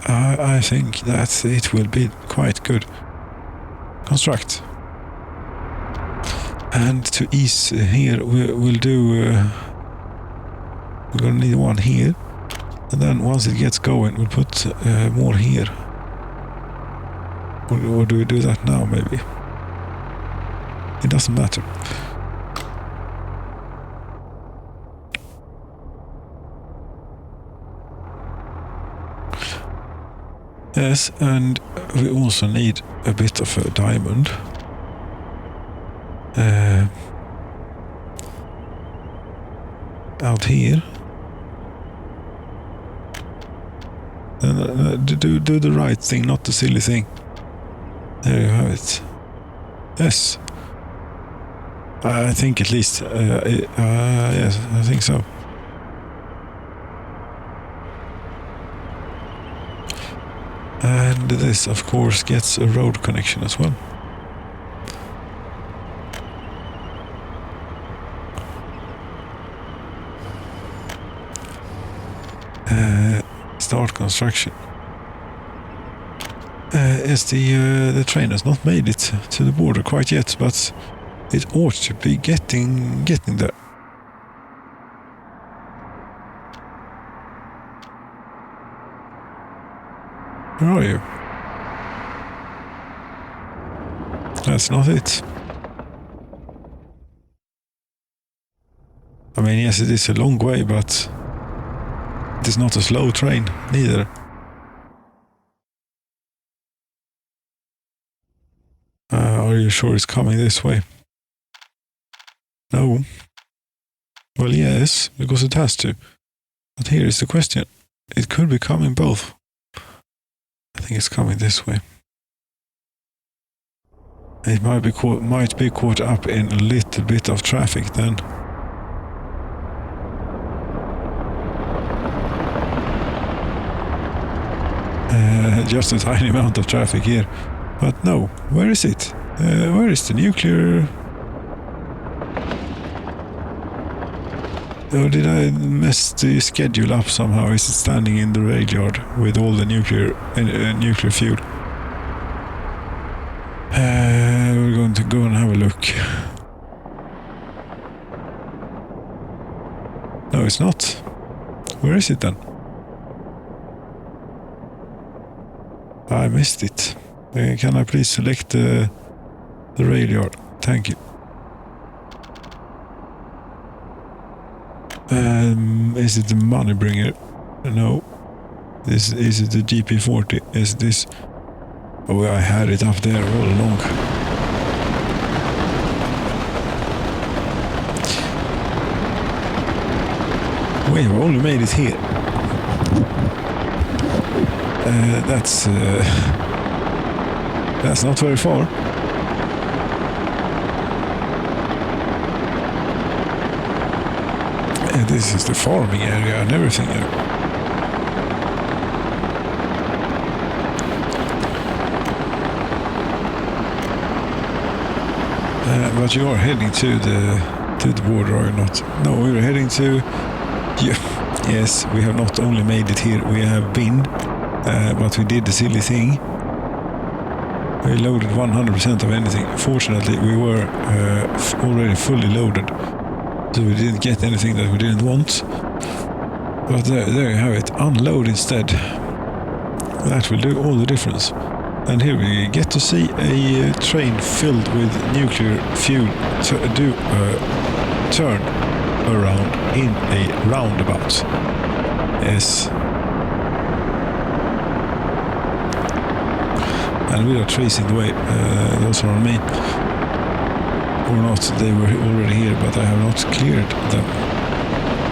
I think that it will be quite good. Construct. And to ease here, we'll do... we're gonna need one here. And then once it gets going, we'll put more here. Or do we do that now, maybe? It doesn't matter. Yes, and we also need a bit of a diamond. Out here. Do the right thing, not the silly thing. There you have it. Yes. I think at least. Yes, I think so. And this, of course, gets a road connection as well. Start construction. Yes, the train has not made it to the border quite yet, but it ought to be getting there. Where are you? That's not it. I mean, yes, it is a long way, but it is not a slow train, neither. Are you sure it's coming this way? No. Well, yes, because it has to. But here is the question. It could be coming both. I think it's coming this way. It might be caught up in a little bit of traffic then. Just a tiny amount of traffic here. But no, where is it? Where is the nuclear? Or did I mess the schedule up somehow? Is it standing in the rail yard with all the nuclear fuel? We're going to go and have a look. No, it's not. Where is it then? I missed it. Can I please select the rail yard? Thank you. Is it the money bringer? No. Is it the GP40? Is this... Oh, I had it up there all along. We have only made it here. That's not very far. This is the farming area and everything. But you are heading to the border, are you not? No, we're heading to... Yes, we have not only made it here, we have been, but we did the silly thing. We loaded 100% of anything. Fortunately, we were already fully loaded, so we didn't get anything that we didn't want. But there you have it. Unload instead. That will do all the difference. And here we get to see a train filled with nuclear fuel do a turn around in a roundabout. Yes. And we are tracing the way. Those are on me. Or not, they were already here, but I have not cleared them.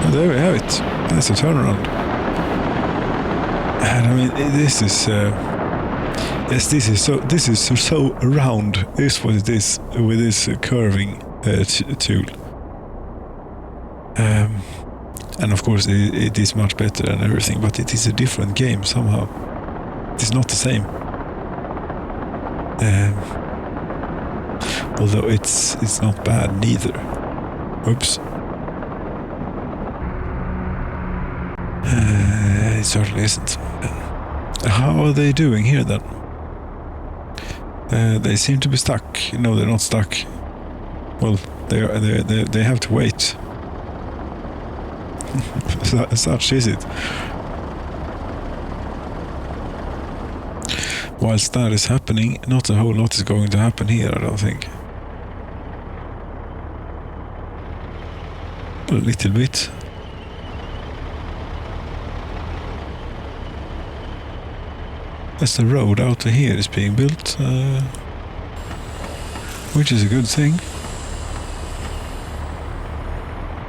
And there we have it. That's a turnaround. And I mean, this is... yes, this is so round, is what it is, with this curving tool. And of course it is much better and everything, but it is a different game somehow. It is not the same. Although it's not bad neither. Oops. It certainly isn't. How are they doing here then? They seem to be stuck. No, they're not stuck. Well, they have to wait. Such is it. Whilst that is happening, not a whole lot is going to happen here, I don't think. A little bit. As the road out to here is being built, which is a good thing.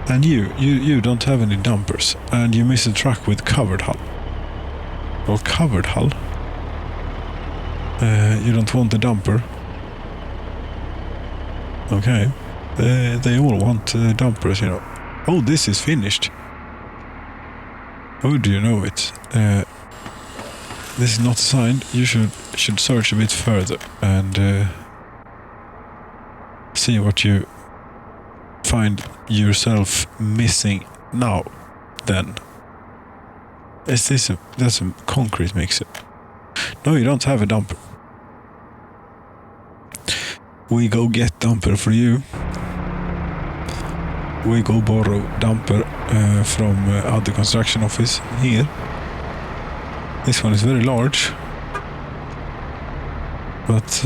And you don't have any dumpers, and you miss a truck with covered hull. Or covered hull. You don't want the dumper. Okay. They all want dumpers, you know. Oh, this is finished. Oh, do you know it? This is not signed. You should search a bit further and see what you find yourself missing now. Then, that's a concrete mixer. No, you don't have a dumper. We go get dumper for you. We go borrow dumper from other construction office here. This one is very large, but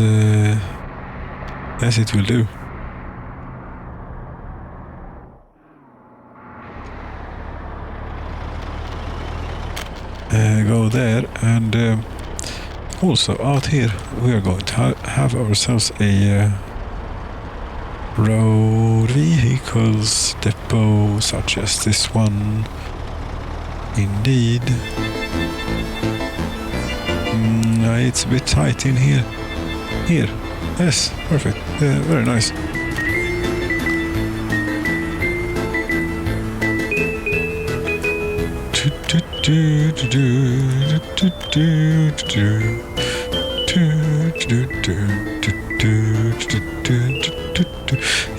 yes, it will do. Go there, and also out here we are going to have ourselves a road vehicles depot such as this one. Indeed. It's a bit tight in here. Here. Yes, perfect. Very nice.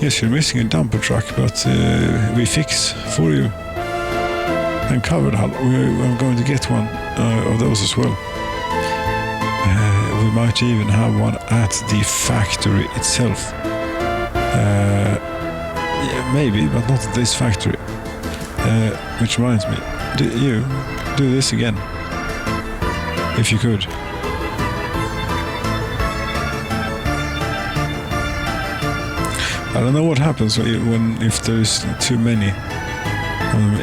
Yes, you're missing a dumper truck, but we fix for you. And covered hull. I'm going to get one of those as well. We might even have one at the factory itself. Yeah, maybe, but not at this factory. Which reminds me, you do this again, if you could. I don't know what happens if there's too many.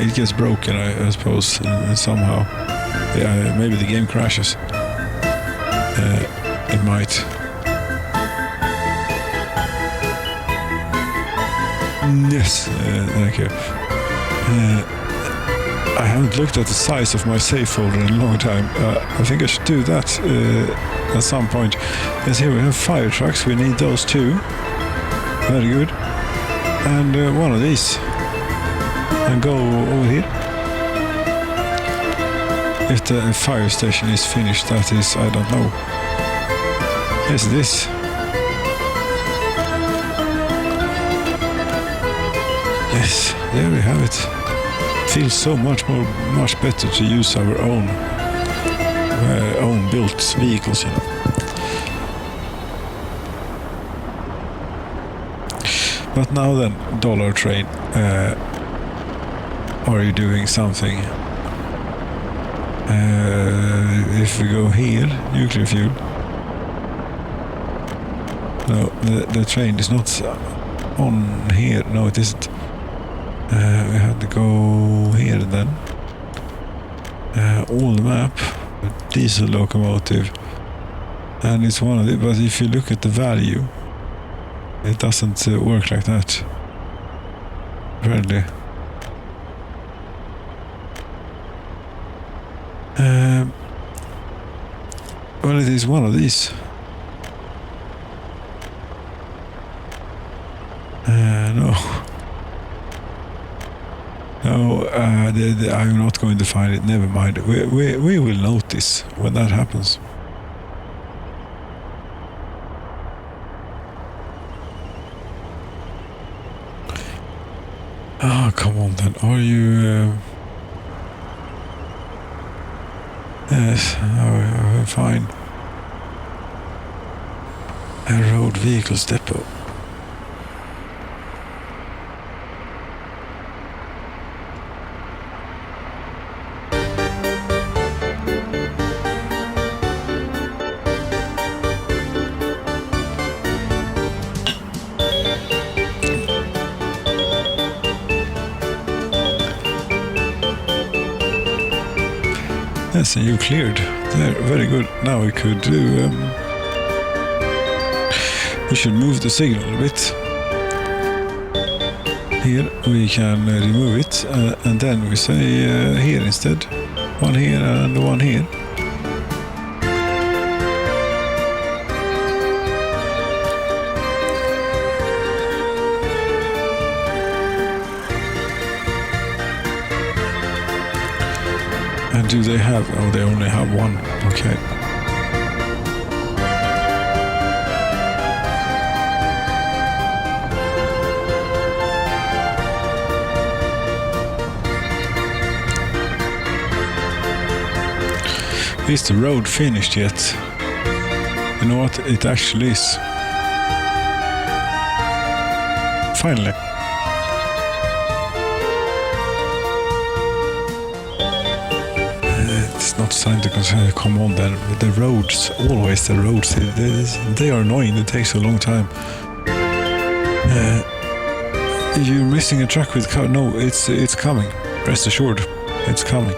It gets broken, I suppose, somehow. Yeah, maybe the game crashes. It might. Yes, thank you. I haven't looked at the size of my save folder in a long time. I think I should do that at some point. Yes, here we have fire trucks. We need those too. Very good. And one of these. and go over here. If the fire station is finished, that is, I don't know. Yes, it is. Yes, there we have it. Feels so much better to use our own built vehicles, you know. But now then, Dollar Train, are you doing something? If we go here, nuclear fuel. No, the train is not on here. No, it isn't. We have to go here then. All the map, diesel locomotive, and it's one of the. But if you look at the value, it doesn't work like that. Really. Well, it is one of these. No. No, I'm not going to find it. Never mind. We will notice when that happens. Oh, come on then. Are you... Yes, fine. A road vehicles depot. Yes, and you cleared. There, very good. Now we could do... we should move the signal a bit. Here we can remove it, and then we say here instead. One here and one here. And do they have... Oh, they only have one. Okay. Is the road finished yet? You know what? It actually is. Finally. It's not time to come on then. The roads, always the roads, they are annoying. It takes a long time. You're missing a truck with car. No, it's coming. Rest assured, it's coming.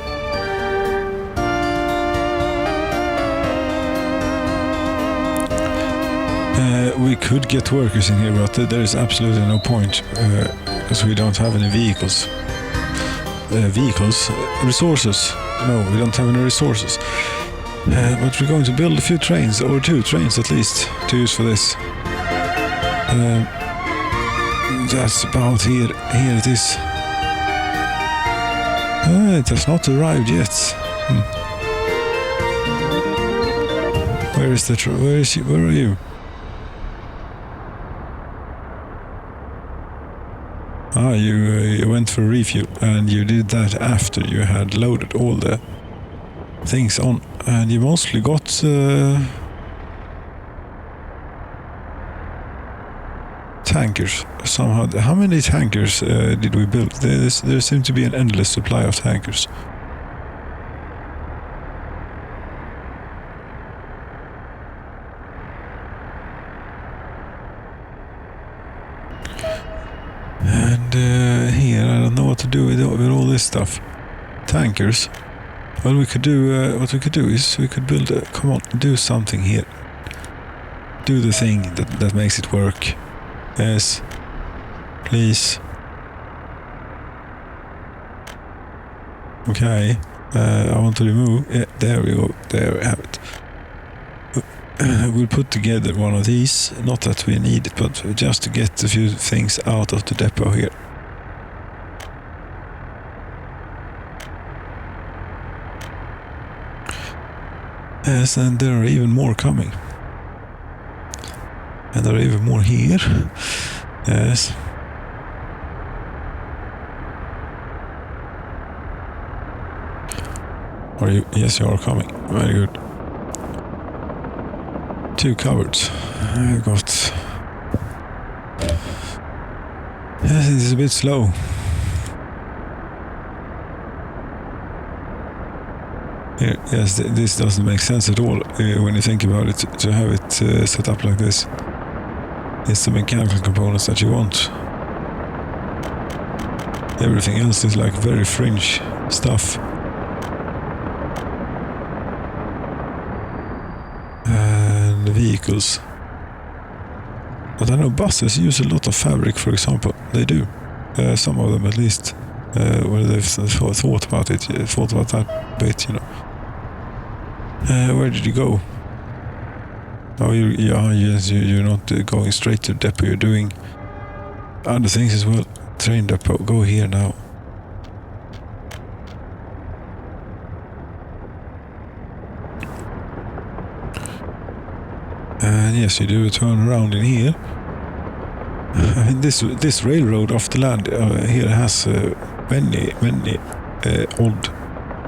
We could get workers in here, but there is absolutely no point because we don't have any vehicles. Resources. No, we don't have any resources. But we're going to build a few trains, or 2 trains at least, to use for this. That's about here. Here it is. It has not arrived yet. Where is the where is you? Where are you? Ah, you went for refuel, and you did that after you had loaded all the things on, and you mostly got tankers somehow. How many tankers did we build? There seemed to be an endless supply of tankers. And here, I don't know what to do with all this stuff. Tankers. Well, we could do, what we could do is we could build come on, do something here. Do the thing that makes it work. Yes. Please. Okay. I want to remove. Yeah, there we go. There we have it. We'll put together one of these, not that we need it, but just to get a few things out of the depot here. Yes, and there are even more coming. And there are even more here. Yes. Are you? Yes, you are coming. Very good. 2 cupboards. I've got... Yes, it is a bit slow. Here, yes, this doesn't make sense at all when you think about it, to have it set up like this. It's the mechanical components that you want. Everything else is like very fringe stuff. And vehicles. But I know buses use a lot of fabric, for example. They do. Some of them at least. Where they've thought about it, thought about that bit, you know. Where did you go? Oh, you're not going straight to depot. You're doing other things as well. Train depot. Go here now. And yes, you do a turn around in here. I mean, this railroad off the land here has many odd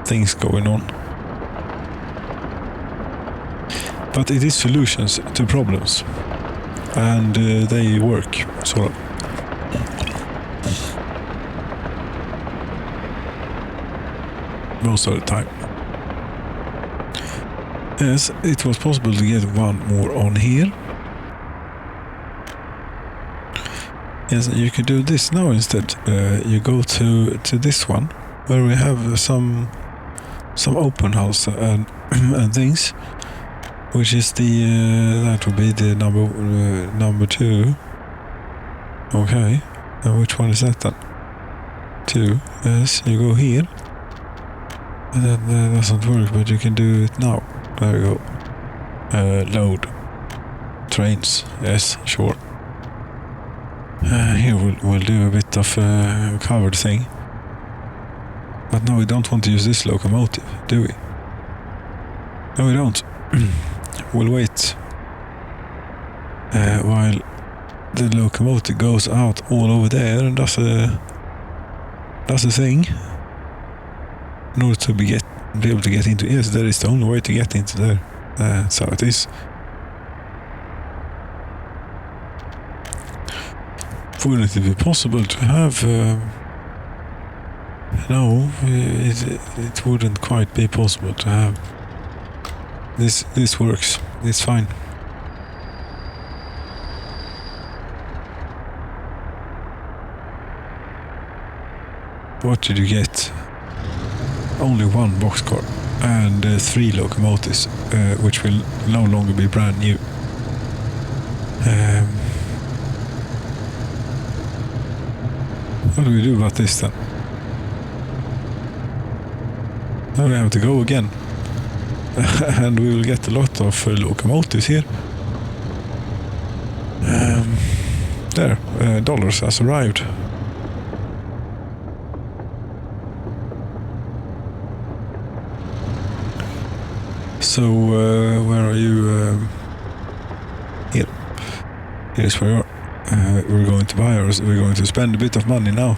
things going on. But it is solutions to problems, and they work, sort of. Most of the time. Yes, it was possible to get one more on here. Yes, you can do this now instead. You go to this one, where we have some open house and things. Which is that would be the number 2. Okay. And which one is that then? 2. Yes, you go here. And then that doesn't work, but you can do it now. There you go. Load. Trains. Yes, sure. Here we'll do a bit of covered thing. But no, we don't want to use this locomotive, do we? No, we don't. We'll wait while the locomotive goes out all over there and does a thing in order to be able to get into. Yes, that is the only way to get into there. So it is. Wouldn't it be possible to have? No, it wouldn't quite be possible to have. This works. It's fine. What did you get? Only 1 boxcar and 3 locomotives, which will no longer be brand new. What do we do about this then? Now we have to go again. And we will get a lot of locomotives here. There, dollars has arrived. So, where are you? Here. Here's where we're going to buy ours. We're going to spend a bit of money now.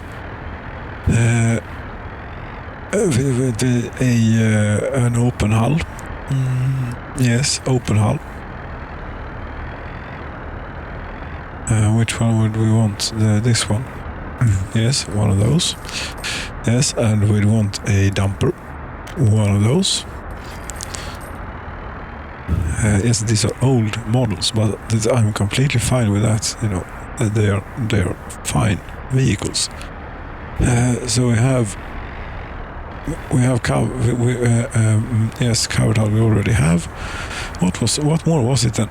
With an open hull. Yes, open hull. Which one would we want? This one. Yes, one of those. Yes, and we'd want a dumper. One of those. Yes, these are old models, but I'm completely fine with that. You know, they are fine vehicles. So we have yes, covered hull we already have. What more was it then?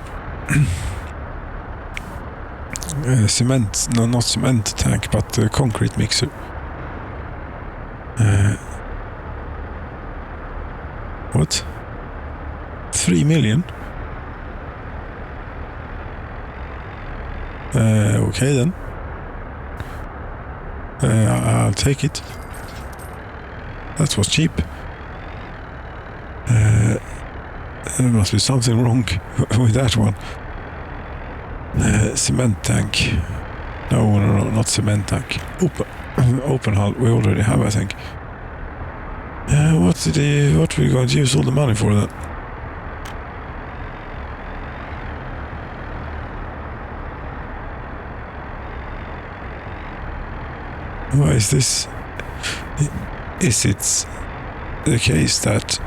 Cement, no, not cement tank, but concrete mixer. What? 3 million? Okay then. I'll take it. That was cheap. There must be something wrong with that one. Cement tank. No, not cement tank. Open hull we already have, I think. What were you going to use all the money for then? Why is this? Is it the case that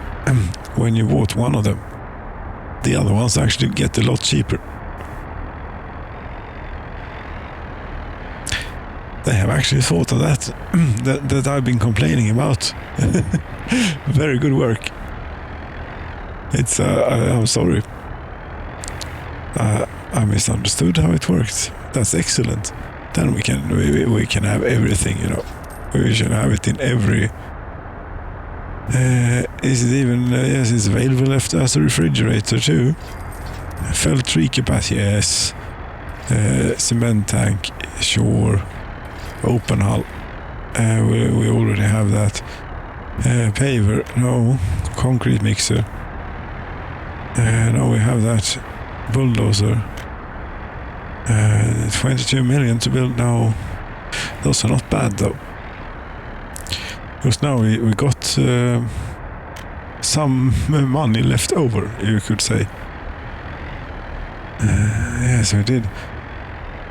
when you bought one of them, the other ones actually get a lot cheaper? They have actually thought of that, that I've been complaining about. Very good work. It's, I'm sorry. I misunderstood how it worked. That's excellent. Then we can have everything, you know. We should have it in every... is it even... yes, it's available left as a refrigerator too. Felt tree capacity, yes. Cement tank, sure. Open hull. We already have that. Paver, no. Concrete mixer. No, we have that. Bulldozer. 22 million to build now. Those are not bad though. Because now we got some money left over, you could say. Yes, we did.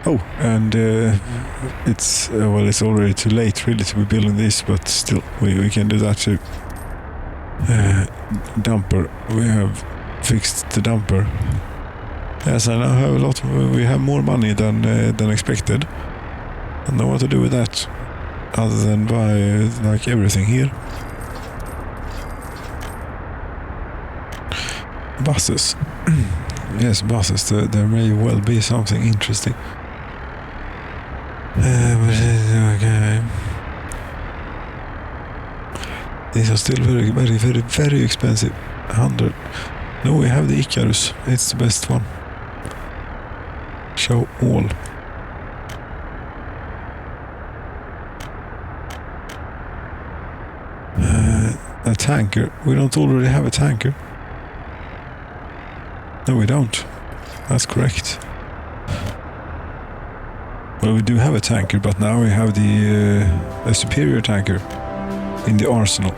Oh, and it's already too late really to be building this, but still we can do that too. Dumper, we have fixed the dumper. Yes, I now have we have more money than expected. I don't know what to do with that, other than buy like everything here. Buses. Yes, buses, there may well be something interesting. Okay. These are still very, very, very, very expensive. 100. No, we have the Icarus. It's the best one. Show all. A tanker. We don't already have a tanker. No, we don't. That's correct. Well, we do have a tanker, but now we have a superior tanker in the arsenal.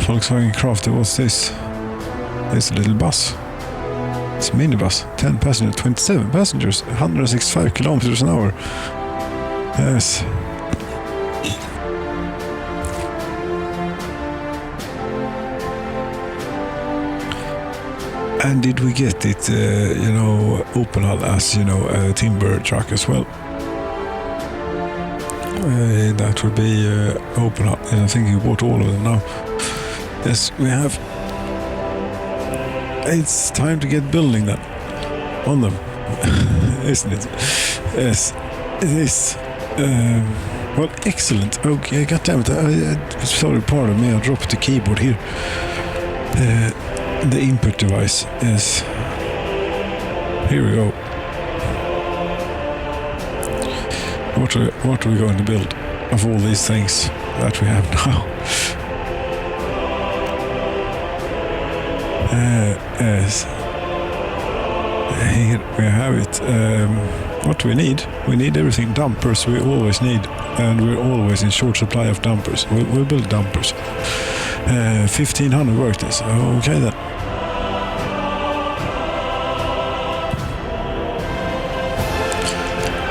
Volkswagen Crafter, what's this? It's a little bus. It's a minibus. 10 passengers, 27 passengers, 165 kilometers an hour. Yes. And did we get it, open hull as, a timber truck as well? That would be open hull. I think you bought all of them now. Yes, we have. It's time to get building then on them, isn't it? Yes, it is. Well, excellent. Okay, goddammit. Sorry, pardon me, I dropped the keyboard here. The input device is... Here we go. What are we going to build of all these things that we have now? Yes. Here we have it. What do we need? We need everything. Dumpers we always need. And we're always in short supply of dumpers. We'll build dumpers. 1,500 workers. Okay then.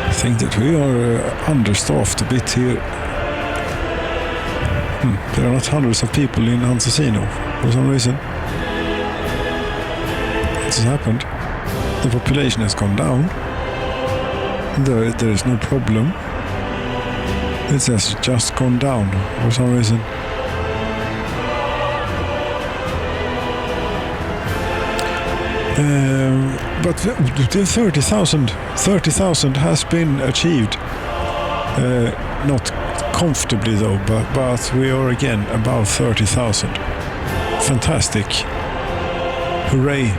I think that we are understaffed a bit here. There are not hundreds of people in Ansasino for some reason. What has happened? The population has gone down. There is no problem. It has just gone down for some reason. But 30,000 has been achieved. Not comfortably though, but we are again above 30,000. Fantastic! Hooray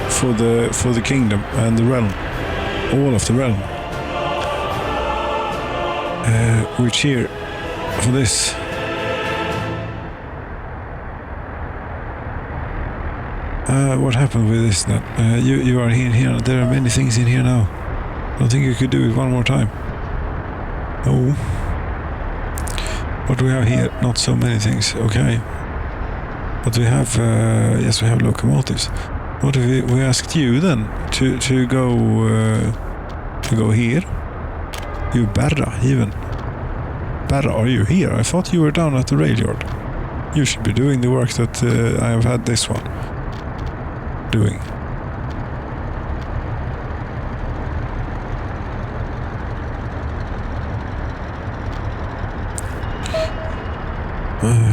for the kingdom and the realm, all of the realm. We cheer for this. What happened with this then? You are in here. There are many things in here now. I don't think you could do it one more time. Oh. What do we have here? Not so many things. Okay. But we have, yes, we have locomotives. What if we asked you then to go here? You Berra, even. Berra, are you here? I thought you were down at the rail yard. You should be doing the work that I have had this one doing.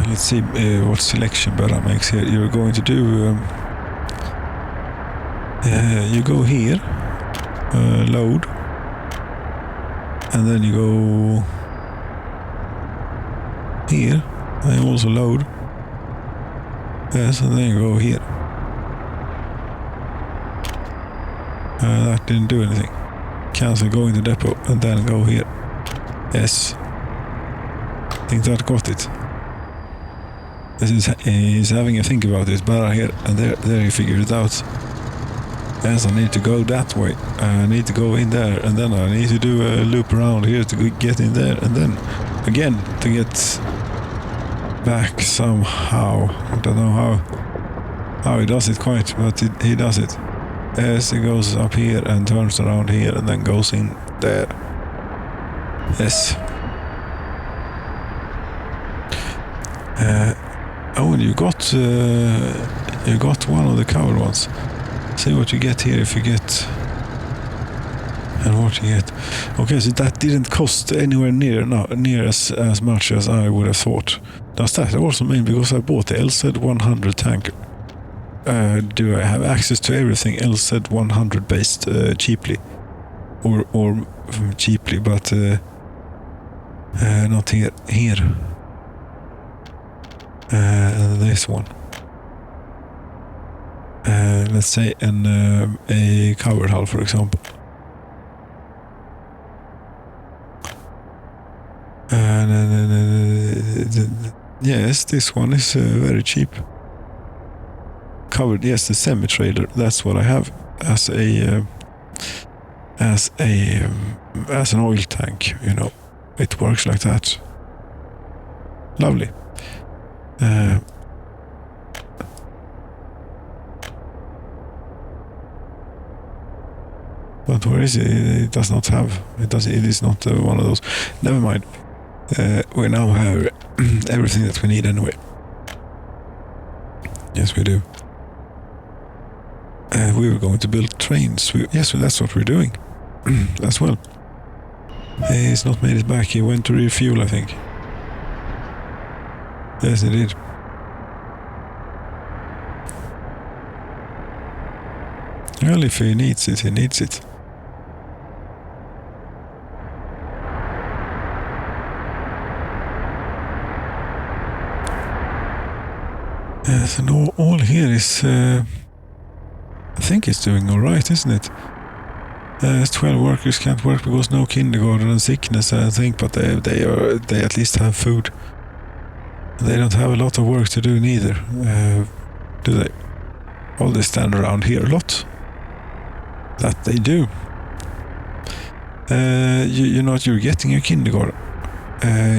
Let's see what selection Berra makes here. You're going to do... you go here, load, and then you go here, and you also load. Yes, and then you go here. That didn't do anything. Cancel going to depot, and then go here. Yes. I think that got it. He's having a think about this Berra here, and there he figured it out. Yes, I need to go that way. I need to go in there, and then I need to do a loop around here to get in there, and then again to get back somehow. I don't know how he does it quite, but he does it. Yes, he goes up here and turns around here and then goes in there. Yes. Oh, and you got one of the covered ones. See what you get here if you get... And what you get. Okay, so that didn't cost anywhere near as much as I would have thought. Does that also mean because I bought the LZ100 tanker? Do I have access to everything LZ100 based cheaply? Or cheaply, but not here. This one. Let's say a covered hull, for example. Yes, this one is very cheap. Covered, yes, the semi-trailer. That's what I have as an oil tank. You know, it works like that. Lovely. But where is it? It does not have. It is not one of those. Never mind. We now have everything that we need anyway. Yes, we do. We were going to build trains. Yes, that's what we're doing as well. He's not made it back. He went to refuel, I think. Yes, he did. Well, if he needs it, he needs it. Yes, and all here is... I think it's doing alright, isn't it? 12 workers can't work because no kindergarten and sickness, I think, but they at least have food. They don't have a lot of work to do neither, do they? Well, they stand around here a lot. That they do. You know what, you're getting a kindergarten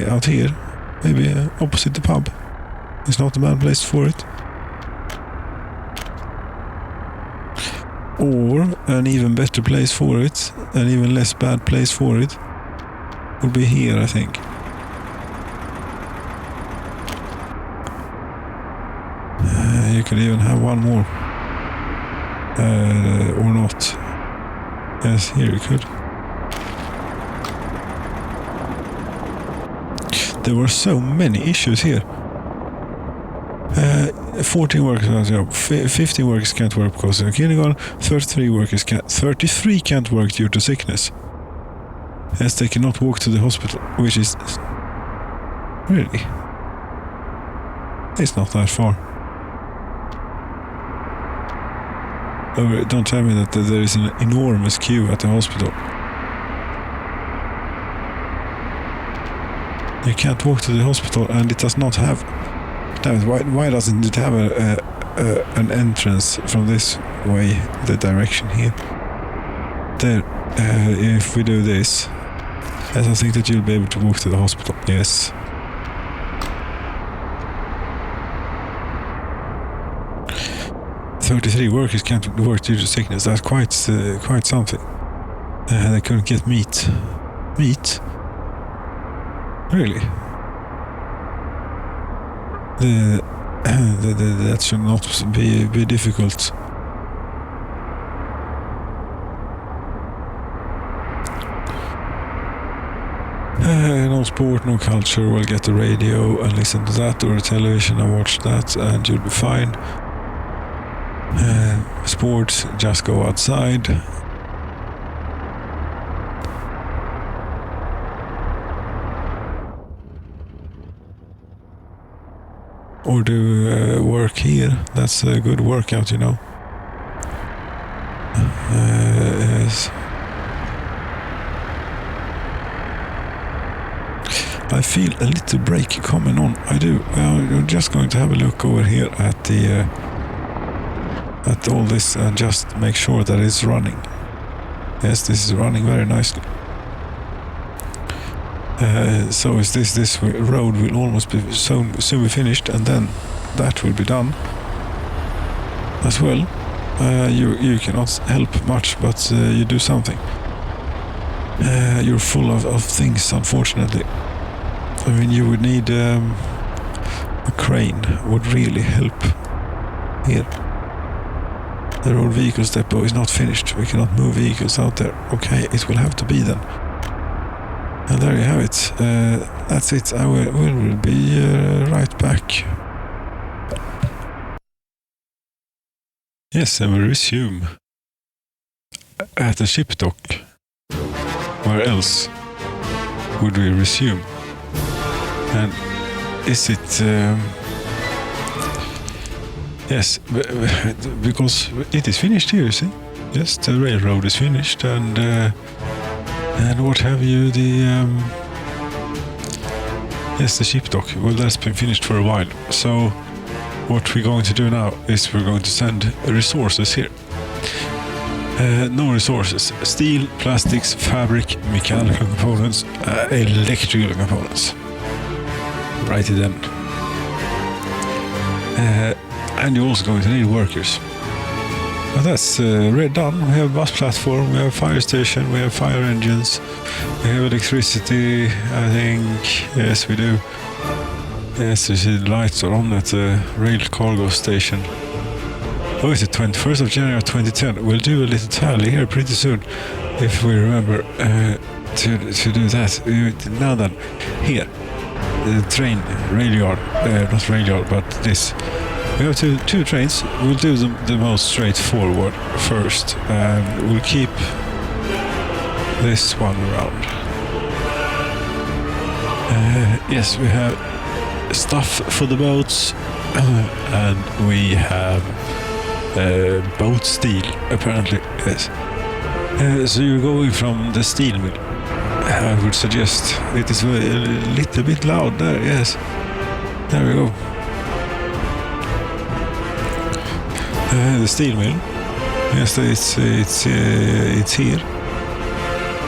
out here, maybe opposite the pub. It's not a bad place for it. Or an even better place for it, an even less bad place for it, would be here, I think. You could even have one more. Or not. Yes, here you could. There were so many issues here. 14 workers, 15 workers can't work because of kindergarten, 33 can't work due to sickness. As they cannot walk to the hospital, which is... Really? It's not that far. Oh, don't tell me that there is an enormous queue at the hospital. You can't walk to the hospital and it does not have... Why doesn't it have an entrance from this way, the direction here. There, if we do this, yes, I think that you'll be able to walk to the hospital. Yes. "33 workers can't work due to sickness." That's quite something. They couldn't get meat. Meat? Really? That should not be difficult. No sport, no culture. Well, get the radio and listen to that, or the television and watch that, and you'll be fine. Sports, just go outside. Or do work here. That's a good workout, you know. Yes. I feel a little break coming on. I do. I'm just going to have a look over here at the at all this and just make sure that it's running. Yes, this is running very nicely. So is this road will almost be soon be finished, and then that will be done as well. You cannot help much, but you do something. You're full of things, unfortunately. I mean, you would need a crane would really help here. The road vehicles depot is not finished. We cannot move vehicles out there. Okay, it will have to be then. And there you have it. That's it. I will be right back. Yes, and we resume at the ship dock. Where else would we resume? And is it... yes, because it is finished here, you see? Yes, the railroad is finished, and what have you, yes, the ship dock. Well, that's been finished for a while. So what we're going to do now is we're going to send resources here. No resources. Steel, plastics, fabric, mechanical components, electrical components. Write it in. And you're also going to need workers. But that's done. We have a bus platform, we have a fire station, we have fire engines, we have electricity, I think. Yes, we do. Yes, you see the lights are on at the rail cargo station. Oh, it's the 21st of January 2010. We'll do a little tally here pretty soon, if we remember to do that. Now then, here, the train, rail yard, not rail yard, but this. We have two trains. We'll do the most straightforward first, and we'll keep this one around. Yes, we have stuff for the boats, and we have boat steel, apparently. Yes. So you're going from the steel mill. I would suggest it is a little bit loud there. Yes, there we go. The steel mill. Yes, it's here.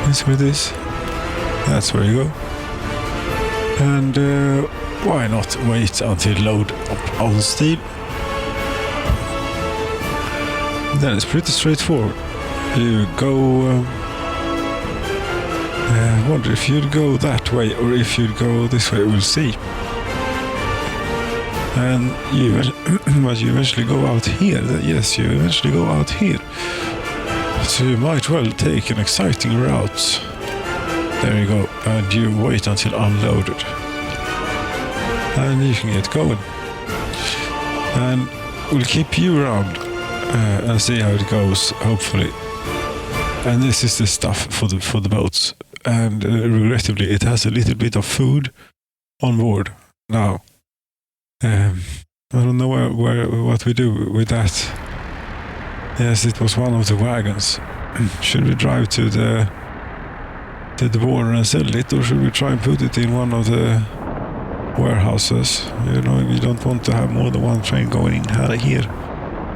That's where it is. That's where you go. And why not wait until load up on steel? Then it's pretty straightforward. You go. I wonder if you'd go that way or if you'd go this way. We'll see. And but you eventually go out here. Yes, you eventually go out here. So you might well take an exciting route. There you go. And you wait until unloaded. And you can get going. And we'll keep you around and see how it goes, hopefully. And this is the stuff for the boats. And regrettably, it has a little bit of food on board now. I don't know what we do with that. Yes, it was one of the wagons. Should we drive to the border and sell it, or should we try and put it in one of warehouses. You know, you don't want to have more than one train going in here,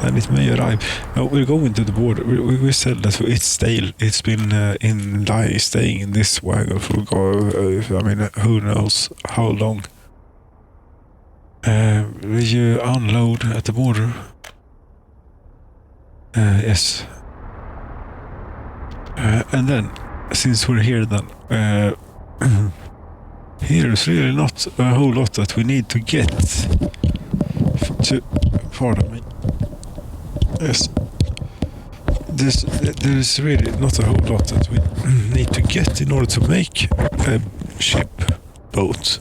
and it may arrive. No, we're going to the border. We said that it's stale. It's been staying in this wagon for who knows how long. Will you unload at the border? Yes. And then, since we're here then, here's really not a whole lot that we need to get to, pardon me. Yes. There's really not a whole lot that we need to get in order to make a boat.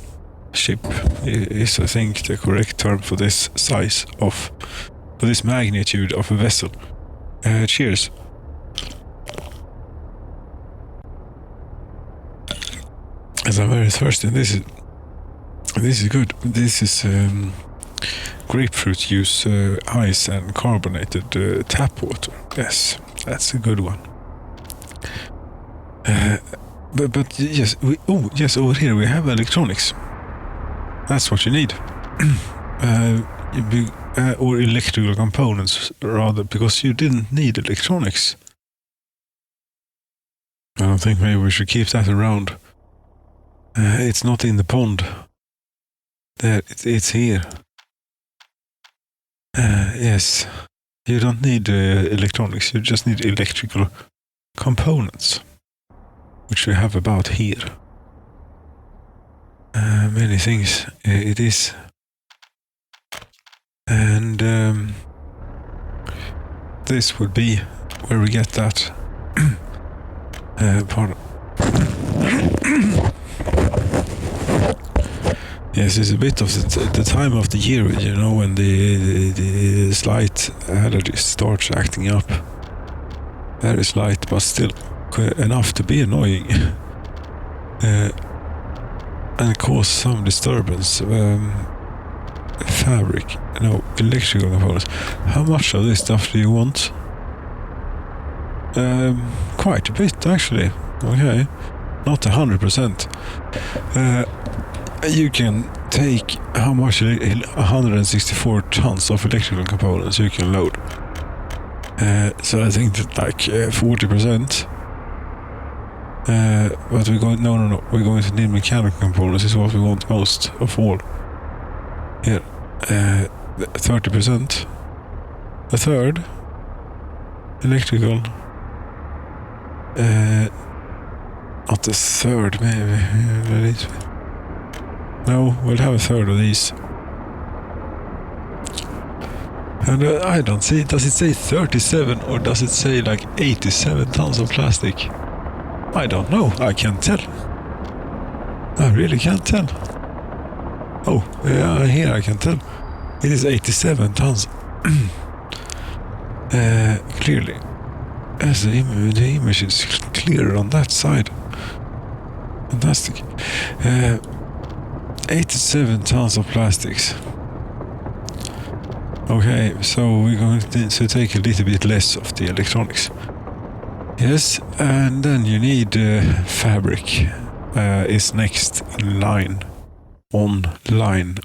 Ship is, I think, the correct term for this size for this magnitude of a vessel. Cheers. As I'm very thirsty. This is good. This is grapefruit juice, ice, and carbonated tap water. Yes, that's a good one. But yes, over here we have electronics. That's what you need. Or electrical components, rather, because you didn't need electronics. I don't think maybe we should keep that around. It's not in the pond. There, it's here. Yes. You don't need electronics, you just need electrical components, which we have about here. Many things it is. And this would be where we get that. Pardon. Yes, it's a bit of the time of the year, you know, when the slight allergy starts acting up. Very slight, but still enough to be annoying. And cause some disturbance. Fabric, no, electrical components. How much of this stuff do you want? Quite a bit, actually. Okay, not 100%. You can take how much? 164 tons of electrical components you can load. So I think that like 40%. But we're going. No. We're going to need mechanical components. Is what we want most of all. Here, 30%. A third. Electrical. Not a third, maybe. No, we'll have a third of these. And I don't see, does it say 37 or does it say like 87 tons of plastic? I don't know, I can't tell. I really can't tell. Oh, yeah, here I can tell. It is 87 tons. Clearly. As the image is clearer on that side. Fantastic. 87 tons of plastics. Okay, so we're going to take a little bit less of the electronics. Yes, and then you need fabric. Is next in line. On the line.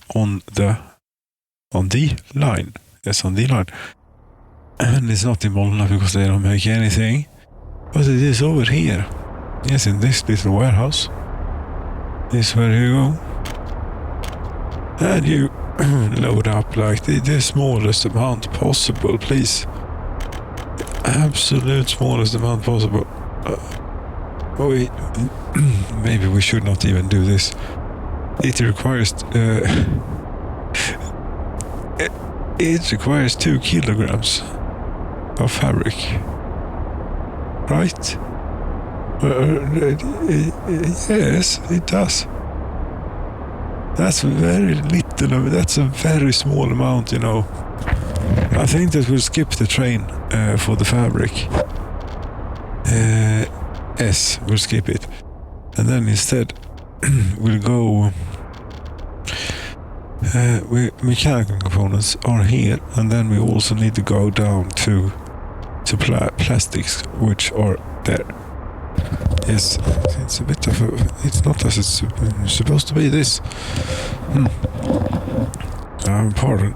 Yes, on the line. And it's not in Molna because they don't make anything. But it is over here. Yes, in this little warehouse. This is where you go. And you load up like the smallest amount possible, please. The absolute smallest amount possible. Maybe we should not even do this. It requires it requires 2 kilograms of fabric, right? Yes, it does. That's very little. That's a very small amount, you know. I think that we'll skip the train for the fabric. Yes, we'll skip it, and then instead we'll go. Mechanical components are here, and then we also need to go down to plastics, which are there. Yes, it's a bit of a... It's not as it's supposed to be, this. Pardon.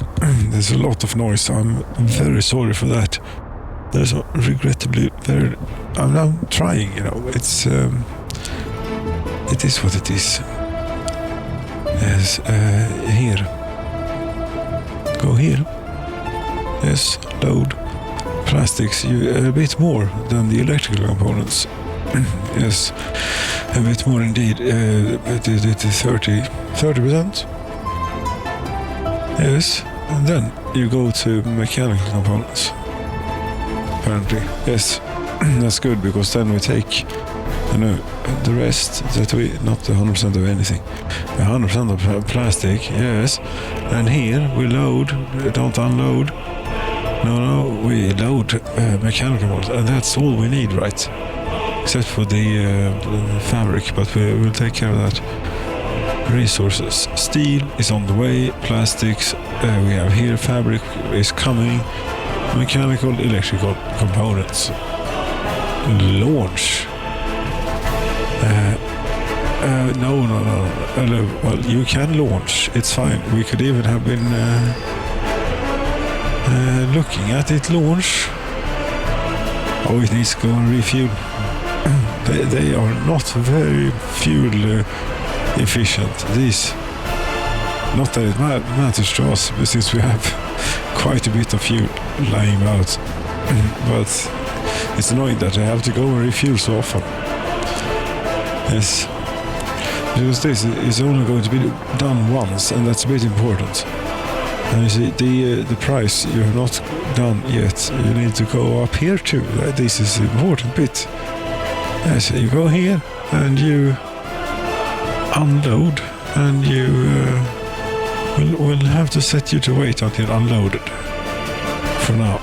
There's a lot of noise. I'm very sorry for that. There's a regrettably very... I'm trying, you know. It's... it is what it is. Yes, here. Go here. Yes, load. Plastics, a bit more than the electrical components. Yes, a bit more indeed. It is 30%. Yes, and then you go to mechanical components. Apparently, yes, that's good, because then we take, you know, the rest that we, not 100% of anything, 100% of plastic, yes, and here we load, don't unload. No, we load mechanical components, and that's all we need, right? Except for the fabric, but we will take care of that. Resources. Steel is on the way, plastics we have here, fabric is coming, mechanical, electrical components. Launch. No. Well, you can launch, it's fine. We could even have been looking at it launch. Oh, it needs to go and refuel. They are not very fuel efficient, these. Not that it matters to us, since we have quite a bit of fuel lying about. But it's annoying that I have to go and refuel so often. Yes. Because this is only going to be done once, and that's a bit important. And you see, the price you have not done yet, you need to go up here too. This is the important bit. Yes, you go here, and you unload, and you will have to set you to wait until unloaded for now.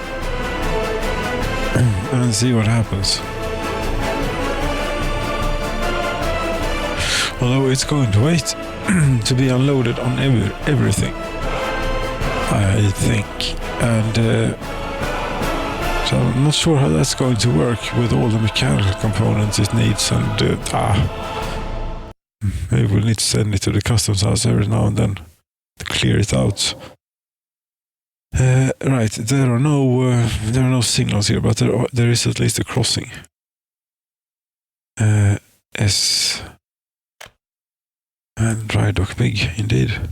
And see what happens. Although it's going to wait to be unloaded on everything, I think. And so I'm not sure how that's going to work with all the mechanical components it needs, and maybe we'll need to send it to the customs house every now and then to clear it out. Right, there are no signals here, but there is at least a crossing. Yes. And dry dock big, indeed.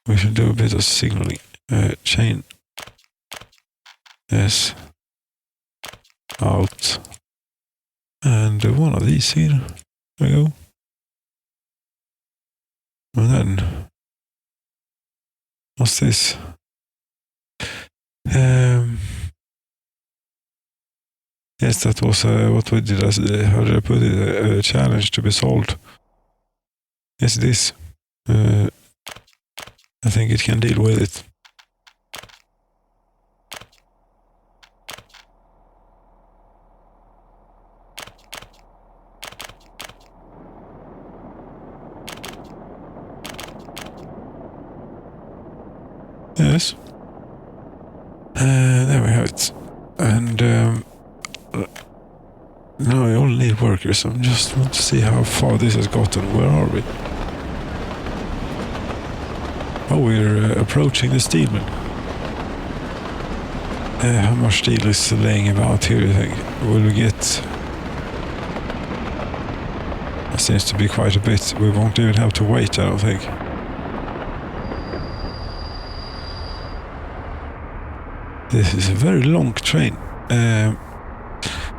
We should do a bit of signaling. Chain. Yes. Out. And one of these here. There we go. And then... what's this? Yes, that was what we did as, how did I put it? A challenge to be solved. Yes, it is. I think it can deal with it. Yes. There we have it. And now we only need workers. I just want to see how far this has gotten. Where are we? Oh, we're approaching the steel mill. How much steel is laying about here, you think? Will we get... It seems to be quite a bit. We won't even have to wait, I don't think. This is a very long train.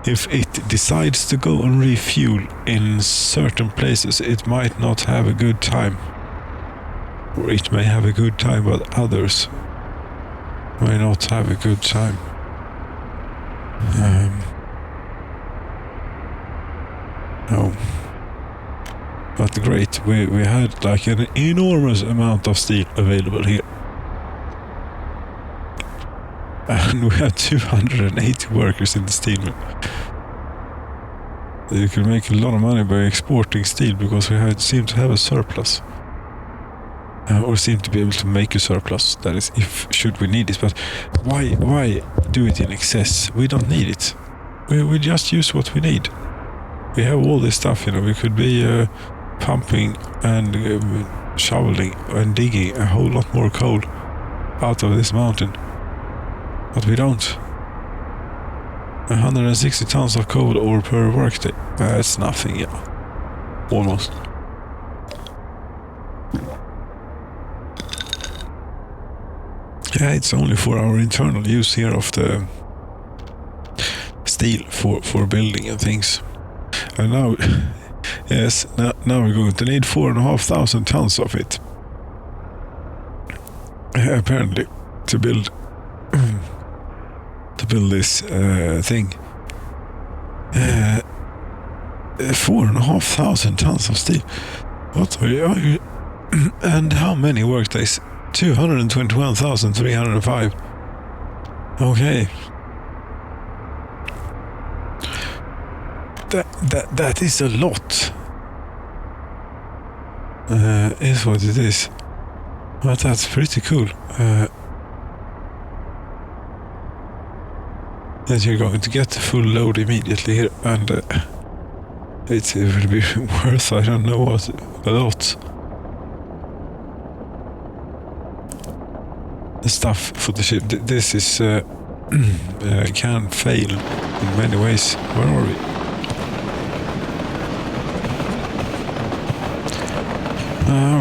If it decides to go and refuel in certain places, it might not have a good time. Or it may have a good time, but others may not have a good time. No. But great, we had like an enormous amount of steel available here. And we have 280 workers in the steel mill. You can make a lot of money by exporting steel because we seem to have a surplus. Or seem to be able to make a surplus. That is, should we need it. But why do it in excess? We don't need it. We just use what we need. We have all this stuff, we could be pumping and shoveling and digging a whole lot more coal out of this mountain. But we don't. 160 tons of coal ore per workday. That's nothing, yeah. Almost. Yeah, it's only for our internal use here of the steel for building and things. And now, yes, now we're going to need 4,500 tons of it. Apparently, to build this thing. 4,500 tons of steel. What are you? And how many workdays? 221,305. Okay. That is a lot. Is what it is. But that's pretty cool. That you're going to get the full load immediately here, and it will be worth, I don't know what, a lot. The stuff for the ship. This is can fail in many ways. Where are we?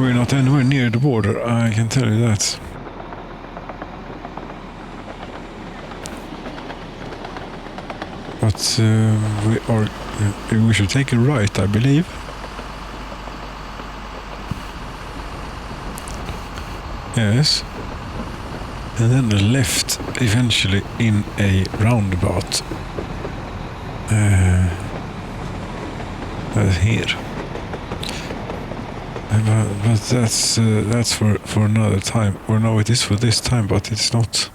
We're not anywhere near the border, I can tell you that. But we should take a right, I believe. Yes. And then a left eventually in a roundabout. Here. But that's for another time. Or no, it is for this time, but it's not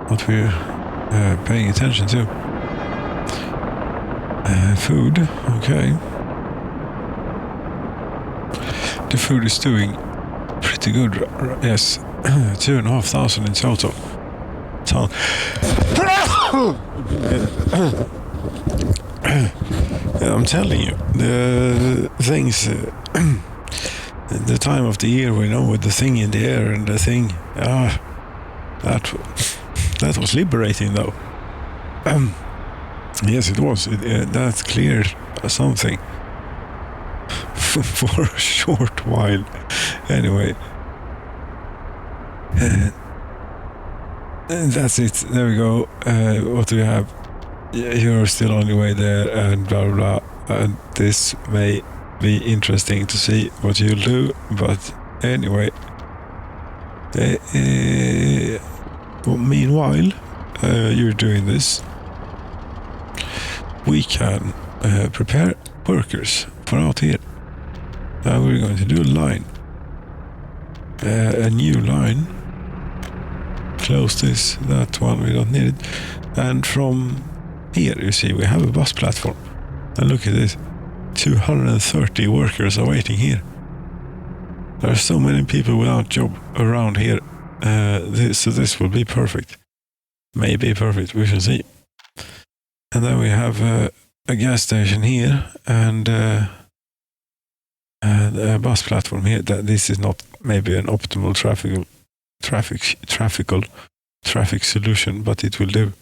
what we're paying attention to. Food, okay. The food is doing pretty good, yes. 2,500 in total. I'm telling you, the things, the time of the year, with the thing in the air and the thing, that was liberating though. Yes, it was. That cleared something for a short while. Anyway. That's it. There we go. What do we have? You're still on your way there, and blah blah blah. And this may be interesting to see what you'll do. But anyway, well, meanwhile, you're doing this. We can prepare workers for out here. We're going to do a line, a new line. Close this, that one, we don't need it. And from here, you see, we have a bus platform. And look at this, 230 workers are waiting here. There are so many people without job around here. So this will be perfect. Maybe perfect, we shall see. And then we have a gas station here and a bus platform here. This is not maybe an optimal traffic solution, but it will do.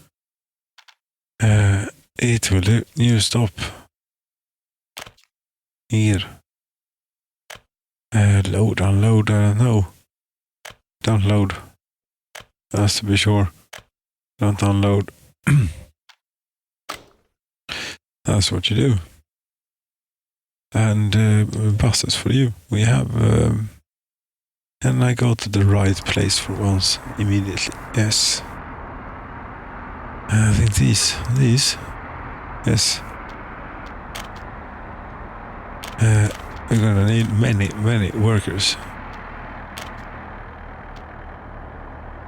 It will do. New stop here. Load, unload, I don't know. Don't load. That's to be sure. Don't unload. That's what you do. And buses for you. We have... and I go to the right place for once, immediately. Yes. I think these. Yes. We're gonna need many workers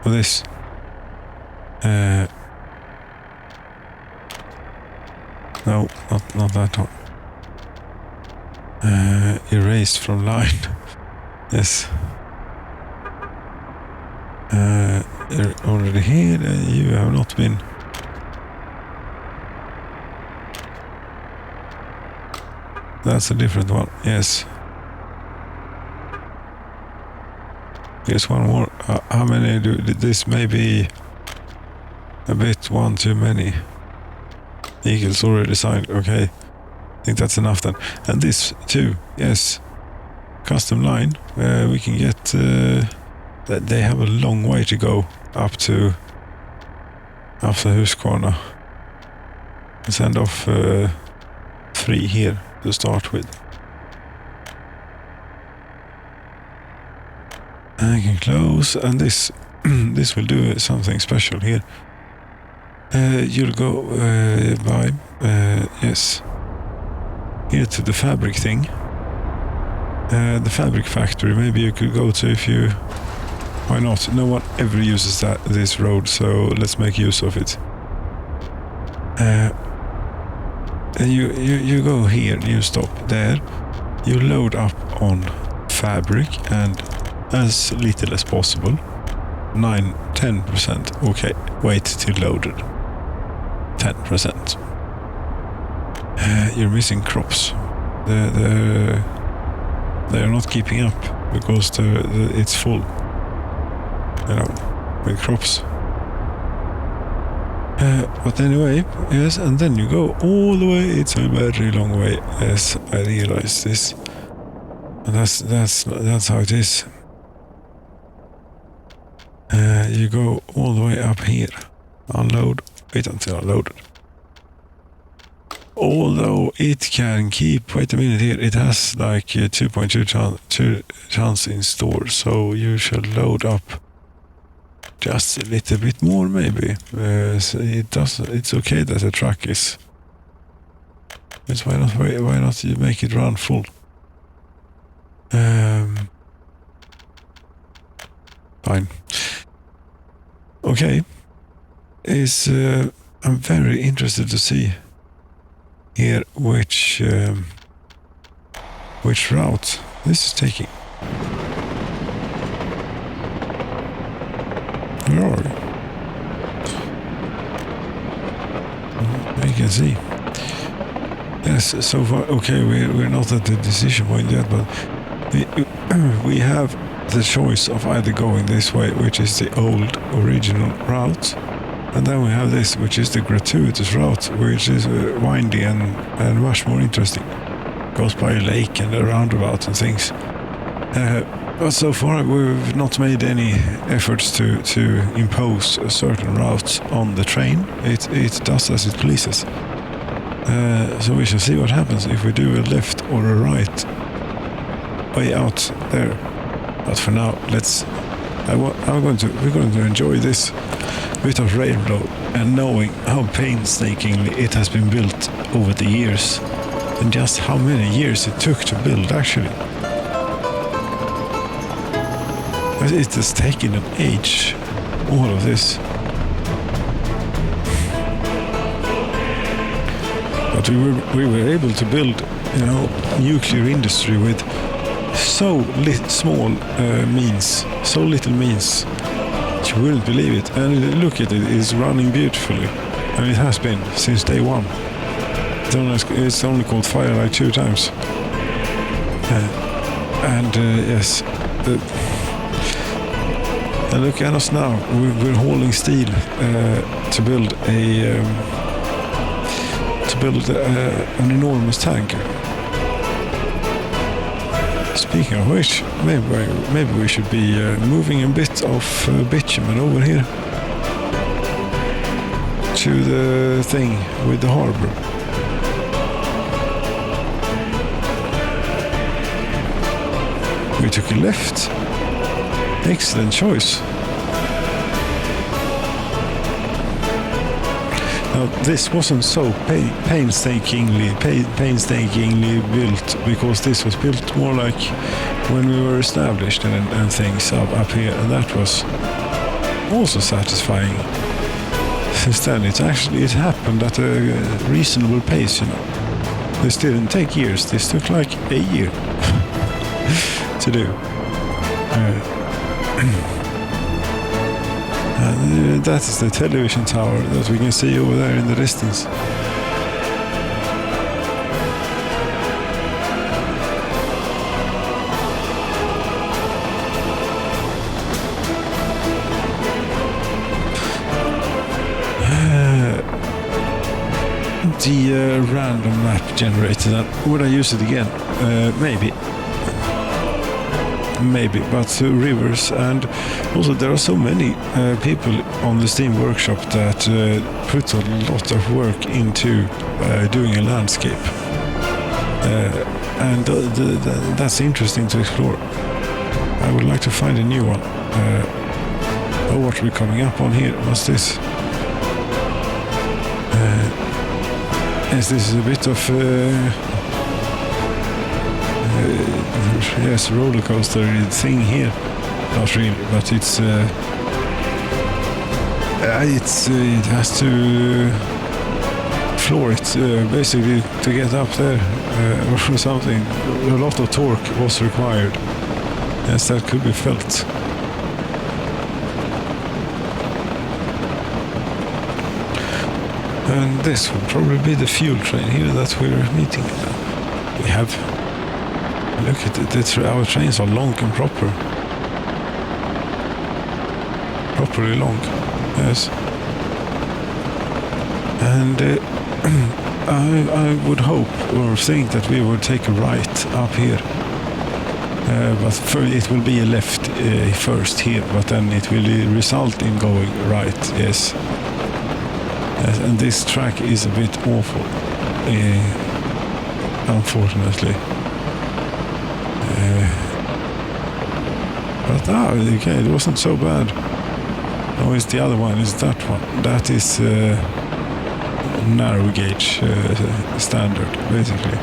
for this. No, not that one. Erased from line. Yes. You're already here. You have not been. That's a different one. Yes. Here's one more. How many do this? May be a bit one too many. Eagles already signed. Okay. I think that's enough then. And this too. Yes. Custom line. We can get. They have a long way to go up to Husqvarna. Send off 3 here to start with. I can close, and this this will do something special here. You'll go by yes, here to the fabric thing, the fabric factory. Maybe you could go to if you. Why not? No one ever uses this road, so let's make use of it. And you go here, you stop there, you load up on fabric and as little as possible, 10%, okay, wait till loaded, 10%. You're missing crops, they're not keeping up because it's full, you know, with crops. But anyway, yes, and then you go all the way. It's a very long way, as I realize this. And that's how it is. You go all the way up here, unload, wait until unloaded. Although it can keep, wait a minute here, it has like 2.2 tons in store, so you shall load up just a little bit more, maybe. So it's okay that the truck is. It's why not you make it run full? Fine. Okay. I'm very interested to see here which route this is taking. Where are we? You can see. Yes, so far, okay, we're not at the decision point yet, but we have the choice of either going this way, which is the old original route, and then we have this, which is the gratuitous route, which is windy and much more interesting. Goes by a lake and a roundabout and things. But so far we've not made any efforts to impose a certain route on the train. It does as it pleases. So we shall see what happens if we do a left or a right way out there. But for now, we're going to enjoy this bit of railroad and knowing how painstakingly it has been built over the years, and just how many years it took to build actually. It has taken an age, all of this. But we were able to build, you know, nuclear industry with so small means, so little means. You wouldn't believe it. And look at it, it's running beautifully. And it has been since day one. It's only called Firelight 2 times. Yes. And look at us now. We're hauling steel to build an enormous tanker. Speaking of which, maybe we should be moving a bit of bitumen over here to the thing with the harbor. We took a left. Excellent choice. Now, this wasn't so painstakingly built, because this was built more like when we were established and things up here, and that was also satisfying. Since then, it happened at a reasonable pace, you know. This didn't take years. This took like a year to do. That is the television tower that we can see over there in the distance. random map generator then. Would I use it again? Maybe. Maybe, but rivers, and also there are so many people on the Steam Workshop that put a lot of work into doing a landscape. And that's interesting to explore. I would like to find a new one. Oh, what are we coming up on here? What's this? Yes, this is a bit of yes, roller coaster thing here. Not really, but it has to floor it basically to get up there or something. A lot of torque was required. Yes, that could be felt. And this will probably be the fuel train here that we're meeting. We have. Look at it. Our trains are long and proper. Properly long. Yes. And I would hope or think that we would take a right up here. But it will be a left first here, but then it will result in going right. Yes. And this track is a bit awful, unfortunately. But okay, it wasn't so bad. Oh, it's the other one, is that one. That is narrow gauge standard, basically.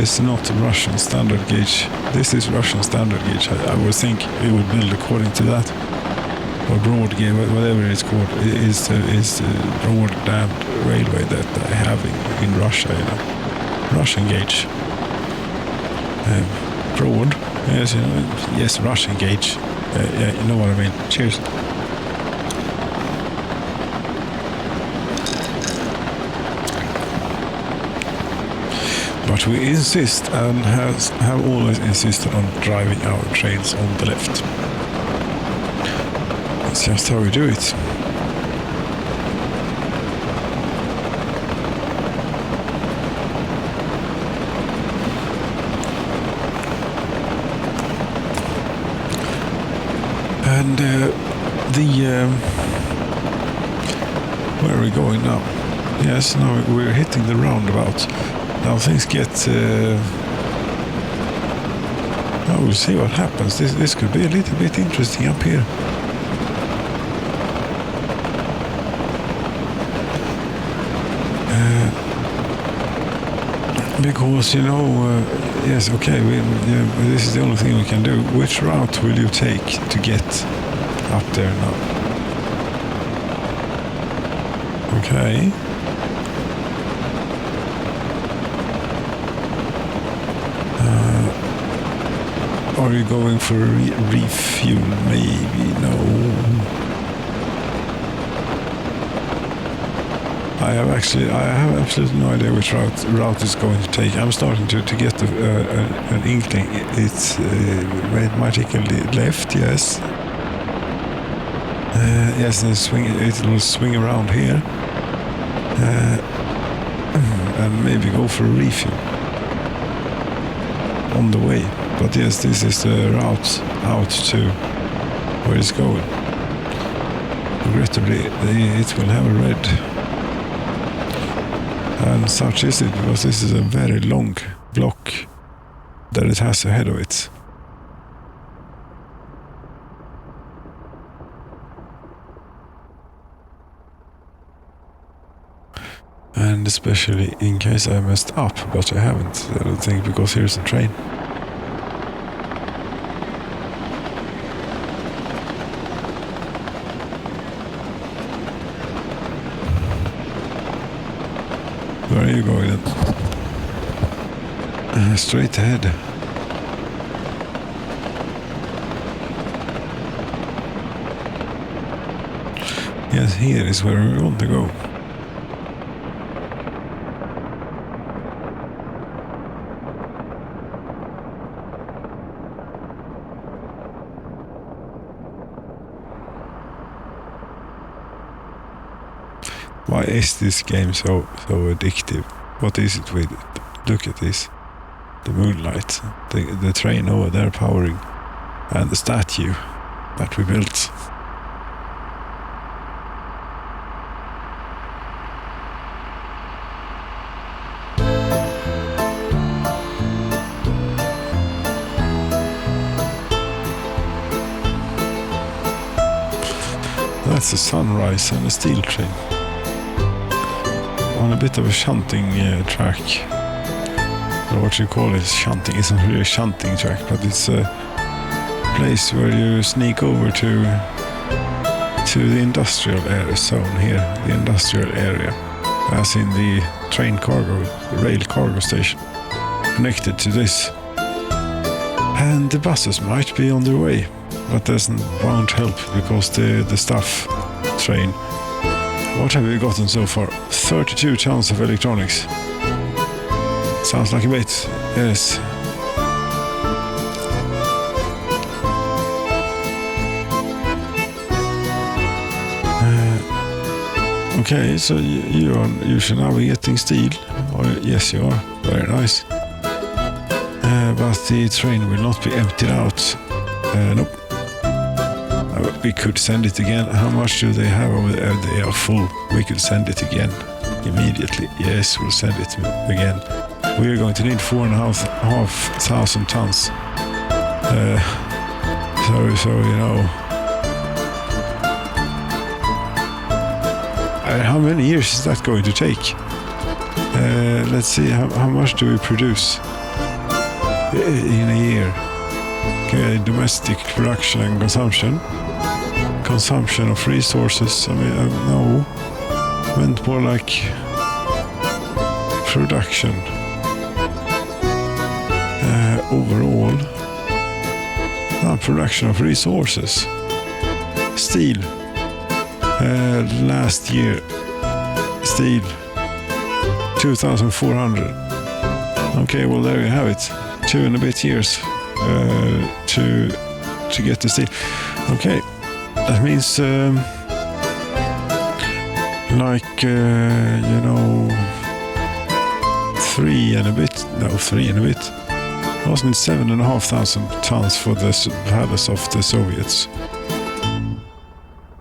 It's not Russian standard gauge. This is Russian standard gauge. I would think it would build according to that. Or broad gauge, whatever it's called, is broad damned railway that I have in Russia, you know. Russian gauge. Broad, yes, you know, yes, Russian gauge. Yeah, you know what I mean. Cheers. But we insist and have always insisted on driving our trains on the left. That's just how we do it. And where are we going now? Yes, now we're hitting the roundabout. Now things get. We'll see what happens. This could be a little bit interesting up here. Because, you know, yes, okay, this is the only thing we can do. Which route will you take to get up there now? Okay. Are you going for refuel? Maybe, no. I have absolutely no idea which route it's going to take. I'm starting to get an inkling. It might take a left, yes. Yes, and it will swing around here. And maybe go for a refuel on the way. But yes, this is the route out to where it's going. Regrettably, it will have a red. And such is it, because this is a very long block that it has ahead of it. And especially in case I messed up, but I haven't, I don't think, because here's a train. Where are you going then? Straight ahead. Yes, here is where we want to go. Why is this game so addictive? What is it with it? Look at this. The moonlight, the train over there powering, and the statue that we built. That's a sunrise and a steel train on a bit of a shunting track, or what you call it. Shunting isn't really a shunting track, but it's a place where you sneak over to the industrial area zone here, the industrial area, as in the rail cargo station connected to this. And the buses might be on their way, but won't help because the staff train. What have we gotten so far? 32 tons of electronics. Sounds like a bit, yes. Okay, so you should now be getting steel. Or, yes, you are. Very nice. But the train will not be emptied out. Nope. We could send it again. How much do they have over there? They are full. We could send it again immediately. Yes, we'll send it again. We are going to need 4,500 tons. So you know. How many years is that going to take? Let's see. How much do we produce in a year? Okay, domestic production and consumption. Consumption of resources. I mean, no. Meant more like production. Overall. No, production of resources. Steel. Last year. Steel. 2,400. Okay, well there you have it. 2 and a bit years to get the steel. Okay. That means, you know, 3 and a bit. Wasn't 7,500 tons for the palace of the Soviets.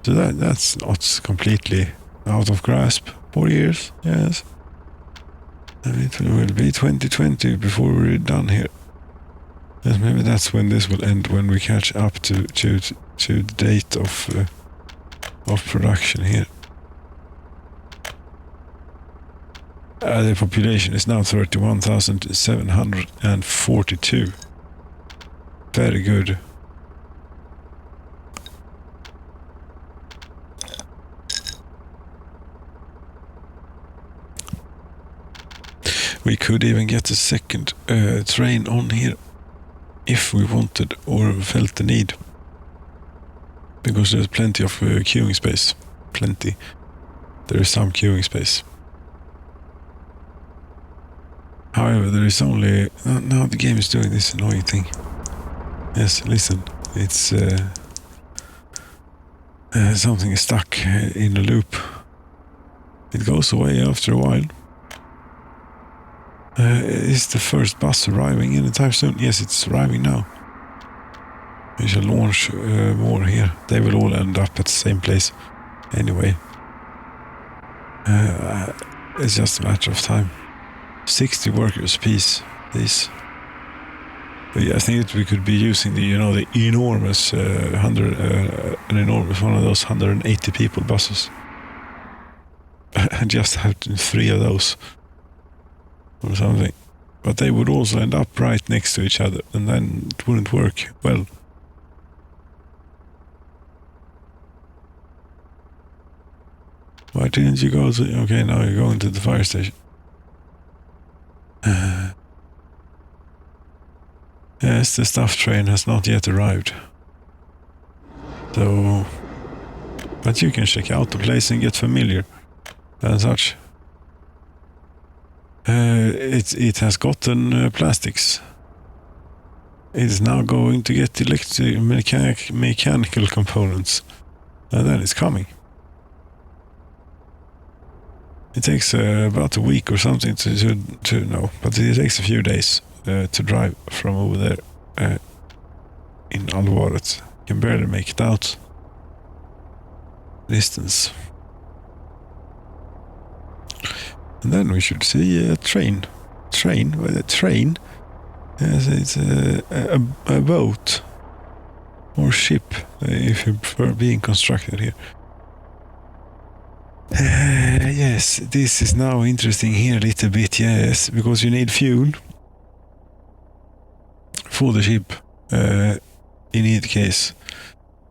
So that's not completely out of grasp. 4 years, yes. And it will be 2020 before we're done here. Yes, maybe that's when this will end, when we catch up to the date of production here. The population is now 31,742. Very good. We could even get a second train on here if we wanted or felt the need. Because there's plenty of queuing space. Plenty. There is some queuing space. However, there is only... now the game is doing this annoying thing. Yes, listen. It's... something is stuck in a loop. It goes away after a while. Is the first bus arriving anytime soon? Yes, it's arriving now. We shall launch more here. They will all end up at the same place anyway. It's just a matter of time. 60 workers apiece. These. I think that we could be using the enormous an enormous one of those 180 people buses. And just have 3 of those. Or something. But they would also end up right next to each other, and then it wouldn't work well. Why didn't you go to... Okay, now you're going to the fire station. Yes, the stuff train has not yet arrived. So... But you can check out the place and get familiar. And such. It has gotten plastics. It is now going to get mechanical components. And then it's coming. It takes about a week or something to know, but it takes a few days to drive from over there in Alvaret. You can barely make it out. Distance. And then we should see a train. Yes, it's a boat or ship, if you prefer, being constructed here. Yes, this is now interesting here a little bit, yes, because you need fuel for the ship in either case.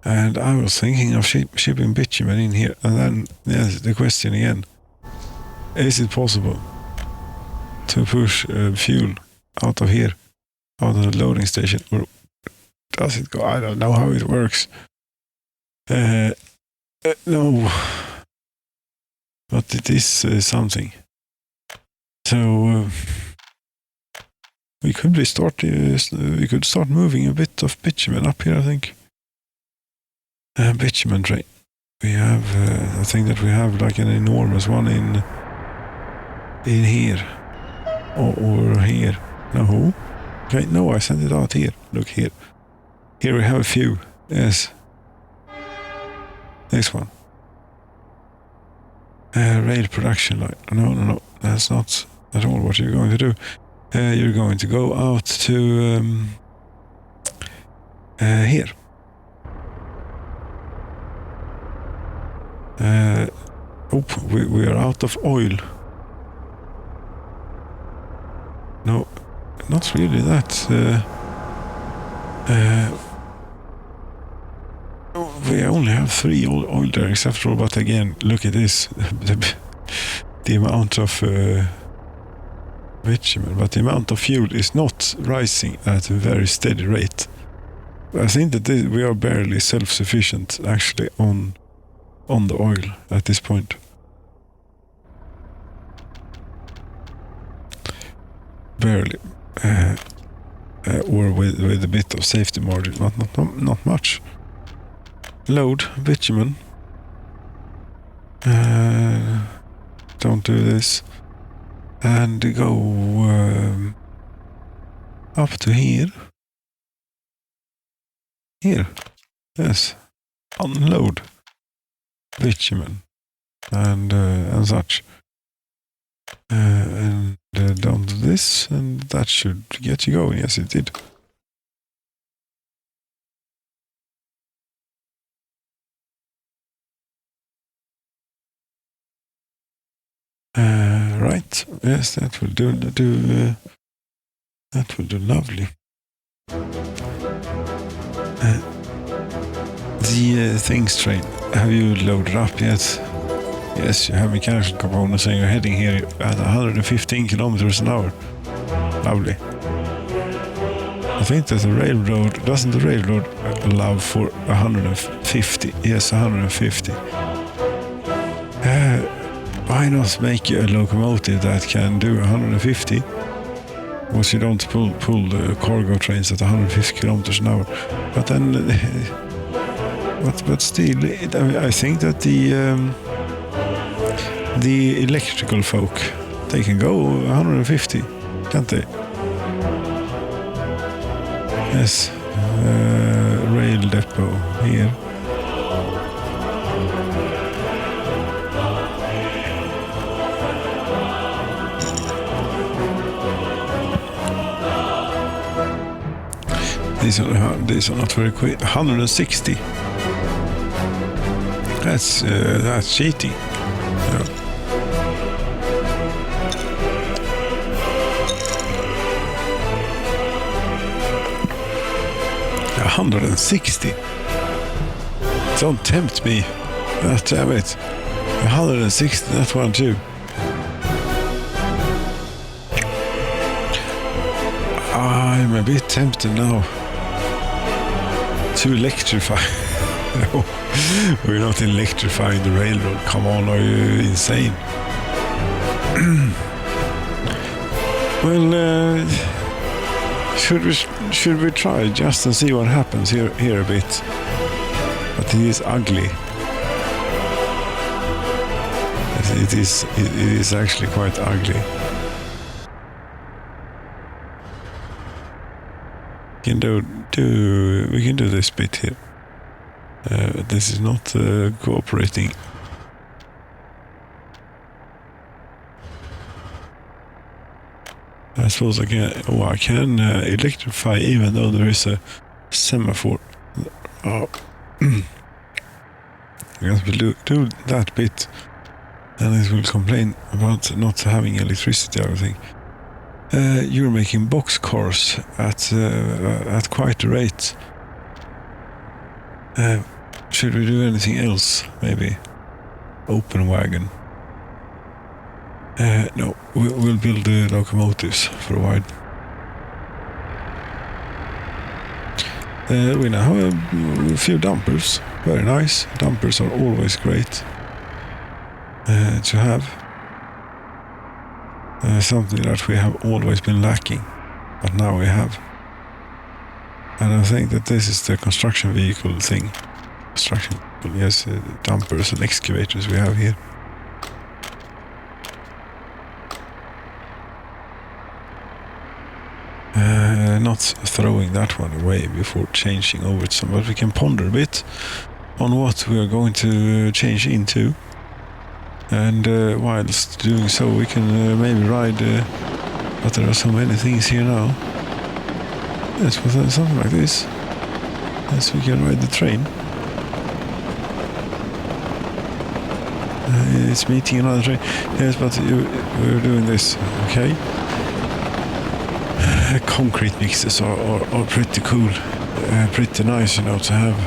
And I was thinking of shipping bitumen in here, and then yes, the question again, is it possible to push fuel out of here, out of the loading station, or does it go? I don't know how it works. No, but it is something. So we could start moving a bit of bitumen up here, I think. Bitumen train. We have, I think that we have like an enormous one in here or here. No. Okay, no, I sent it out here. Look here. Here we have a few. Yes. This one. Rail production line. No. That's not at all what you're going to do. You're going to go out to here. We are out of oil. No, not really that. We only have 3 oil derricks after all, but again, look at this. The amount of bitumen, but the amount of fuel is not rising at a very steady rate. I think that we are barely self-sufficient actually on the oil at this point. Barely. Or with a bit of safety margin, not much. Load bitumen. Don't do this. And go up to here. Here. Yes. Unload bitumen and such. And down to this, and that should get you going. Yes, it did. Right. Yes, that will do. That will do lovely. The things train. Have you loaded up yet? Yes, you have mechanical components and you're heading here at 115 kilometers an hour. Lovely. I think that doesn't the railroad allow for 150? Yes, 150. Why not make a locomotive that can do 150? Because you don't pull the cargo trains at 150 kilometers an hour. But then, but still, I think that the electrical folk, they can go 150, can't they? Yes, rail depot here. These are not very quick. 160. That's cheating. Yeah. 160. Don't tempt me. God damn it. 160, that one too. I'm a bit tempted now to electrify. No, we're not electrifying the railroad. Come on, are you insane? Well, should we try just to see what happens here a bit? But it is ugly. It is actually quite ugly. We can do this bit here. This is not cooperating. I suppose I can electrify even though there is a semaphore. Oh. I guess we'll do that bit, and it will complain about not having electricity, I think. You're making box cars at quite a rate. Should we do anything else? Maybe open wagon. No, we'll build the locomotives for a while. We now have a few dumpers. Very nice. Dumpers are always great to have. Something that we have always been lacking, but now we have. And I think that this is the construction vehicle thing. Yes, dumpers and excavators we have here. Not throwing that one away before changing over to some, but we can ponder a bit on what we are going to change into. And whilst doing so, we can maybe ride, but there are so many things here now. Yes, but something like this. Yes, we can ride the train. It's meeting another train. Yes, but we're doing this, okay? Concrete mixes are pretty cool. Pretty nice, you know, to have.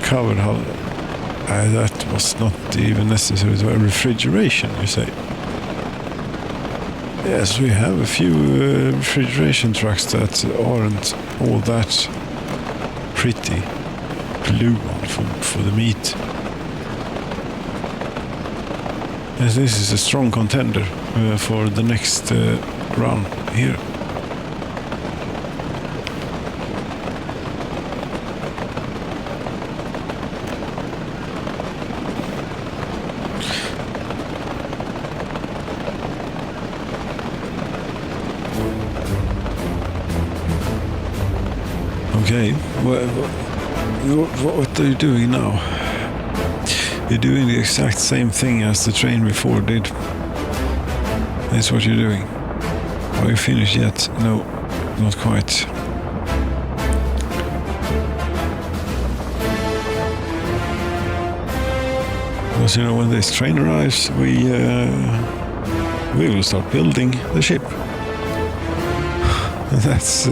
Covered hull. That was not even necessary to have refrigeration, you say? Yes, we have a few refrigeration trucks that aren't all that pretty. Blue one for the meat. Yes, this is a strong contender for the next run here. Okay, what are you doing now? You're doing the exact same thing as the train before did. That's what you're doing. Are you finished yet? No, not quite. Because, you know, when this train arrives, we will start building the ship. That's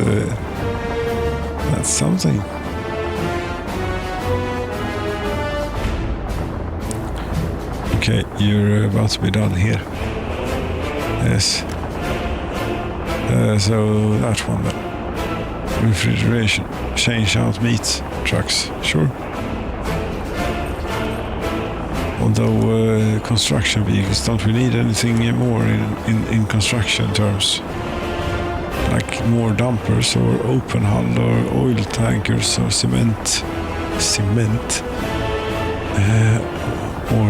something. Okay, you're about to be done here. Yes. So that one then. Refrigeration. Change out meat trucks. Sure. Although construction vehicles, don't we need anything more in construction terms? Like more dumpers or open hull or oil tankers or cement. Or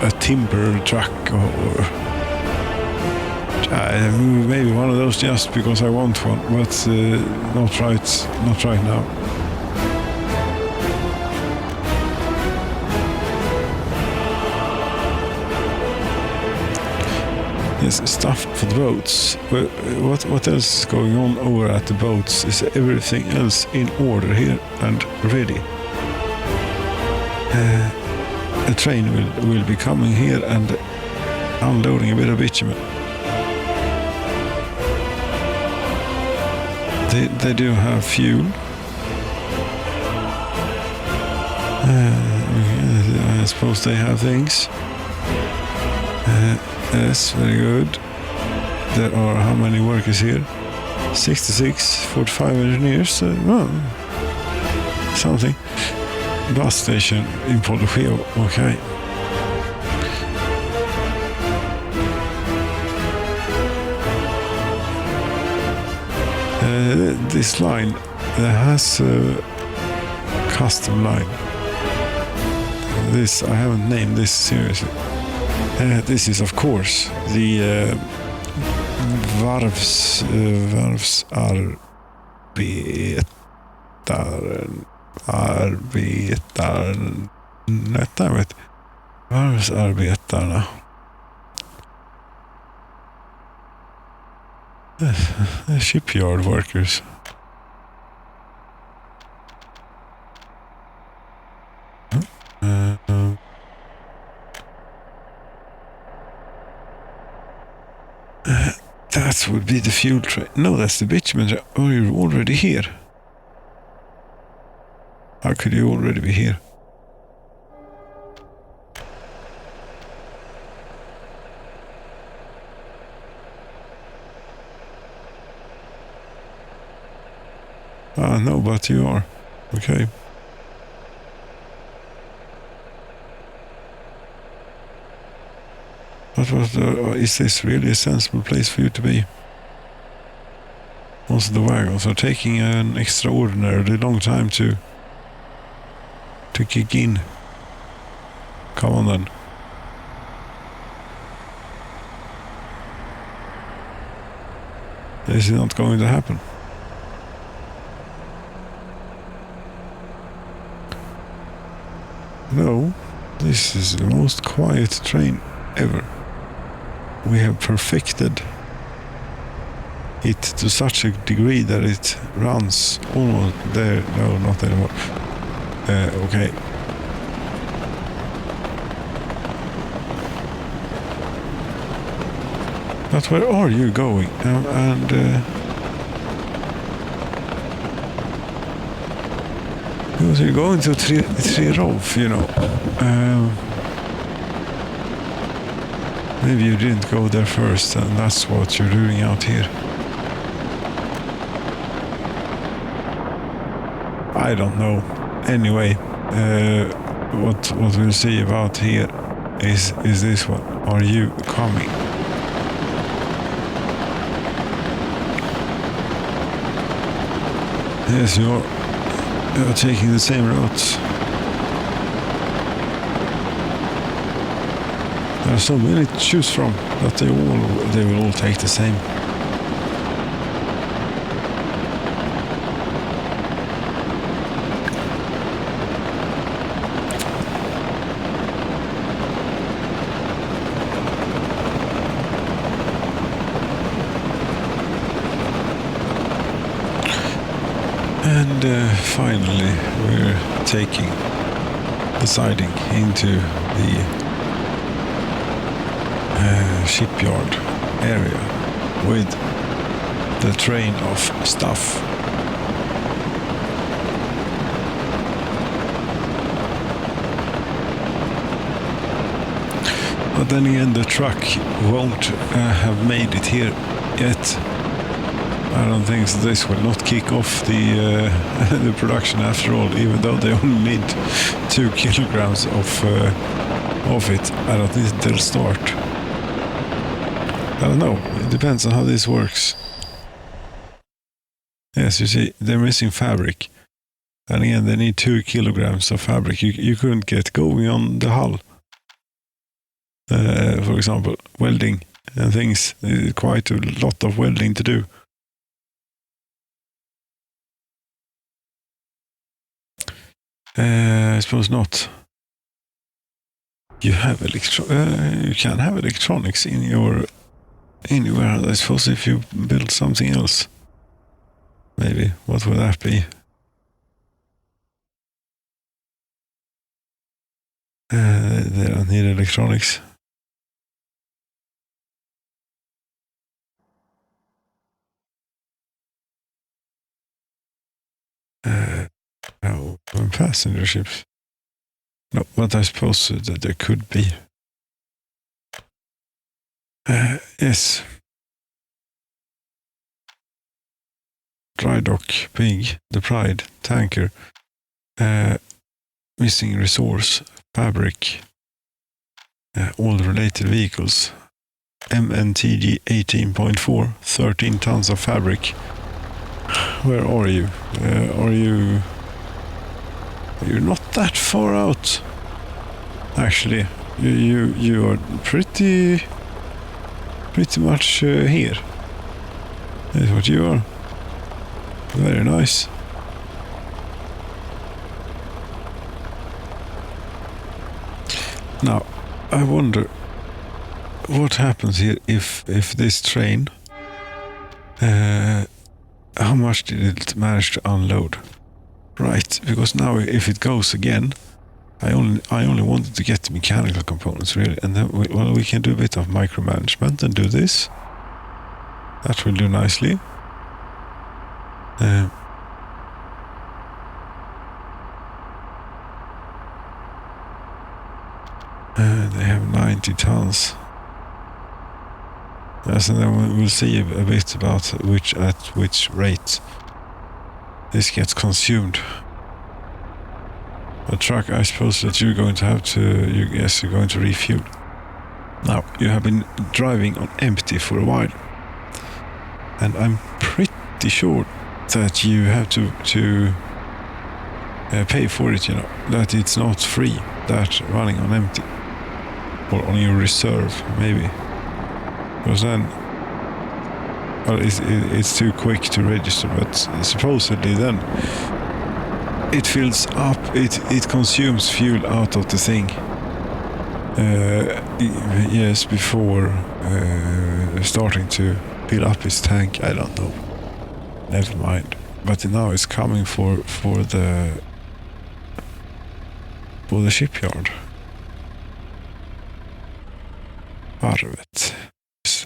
a timber truck or maybe one of those just because I want one, but not right now. Yes, stuff for the boats. What else is going on over at the boats? Is everything else in order here and ready? A train will be coming here and unloading a bit of bitumen. They do have fuel. I suppose they have things. Yes, very good. There are how many workers here? 66, 45 engineers. Well, something. Bus station in Pologeo, okay. This line has a custom line. this. I haven't named this seriously. This is, of course, the varvsarbetaren. Varvsarbetarna. Shipyard workers. That would be the fuel train. No, that's the bitumen train. Oh, you're already here. How could you already be here? No, but you are. Okay. Is this really a sensible place for you to be? Also, the wagons are taking an extraordinarily long time to kick in. Come on then. This is not going to happen. No, this is the most quiet train ever. We have perfected it to such a degree that it runs almost there. No, not anymore. Okay. But where are you going? Because you're going to Trirov, you know. Maybe you didn't go there first, and that's what you're doing out here. I don't know. Anyway, what we'll see about here is this one. Are you coming? Yes, you're taking the same route. There are so many to choose from that they will all take the same. And finally, we're deciding into the shipyard area with the train of stuff. But then again, the truck won't have made it here yet. I don't think so. This will not kick off the the production after all, even though they only need 2 kilograms of it. I don't think they'll start. I don't know. It depends on how this works. Yes, you see, they're missing fabric. And again, they need 2 kilograms of fabric. You couldn't get going on the hull. For example, welding and things. There's quite a lot of welding to do. I suppose not. You have you can have electronics in your warehouse. I suppose if you build something else. Maybe. What would that be? They don't need electronics. No, passenger ships. No, but I suppose that there could be. Yes. Dry dock, pig, the Pride, tanker, missing resource, fabric, all related vehicles, MNTG 18.4, 13 tons of fabric. Where are you? You're not that far out. Actually, you are pretty much here. That's what you are. Very nice. Now, I wonder what happens here if this train, how much did it manage to unload? Right, because now if it goes again, I only wanted to get the mechanical components really, and then we can do a bit of micromanagement and do this. That will do nicely. They have 90 tons. Yes, and then we'll see a bit about at which rate this gets consumed. A truck, I suppose that you're going to have to, you're going to refuel. Now, you have been driving on empty for a while, and I'm pretty sure that you have to pay for it, that it's not free, that running on empty, or on your reserve, maybe. Because then, well, it's too quick to register, but supposedly then, it fills up, it consumes fuel out of the thing. Yes, before starting to fill up his tank, I don't know. Never mind. But now it's coming for the shipyard. Part of it. It's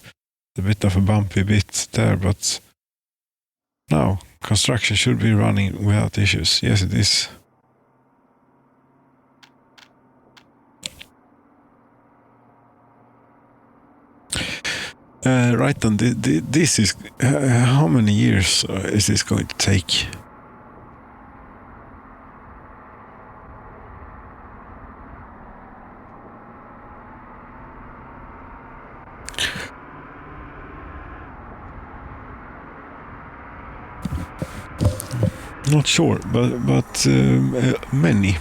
a bit of a bumpy bit there, but now construction should be running without issues. Yes, it is. Right then, this is... how many years is this going to take? Not sure, but many.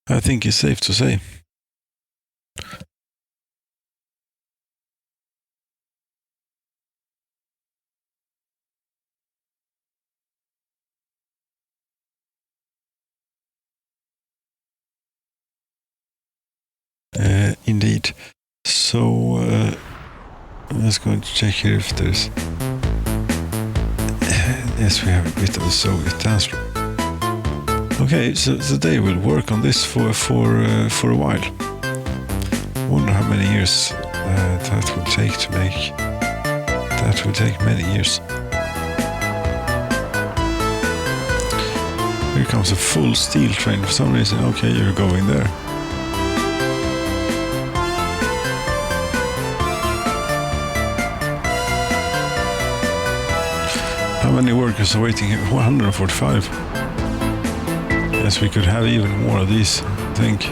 I think it's safe to say. Indeed. So I'm just going to check here if there's... yes, we have a bit of the Soviet dance floor. Okay, so they will work on this for a while. Wonder how many years that will take to make. That will take many years. Here comes a full steel train for some reason. Okay, you're going there. How many workers are waiting here? 145. Yes, we could have even more of these, I think.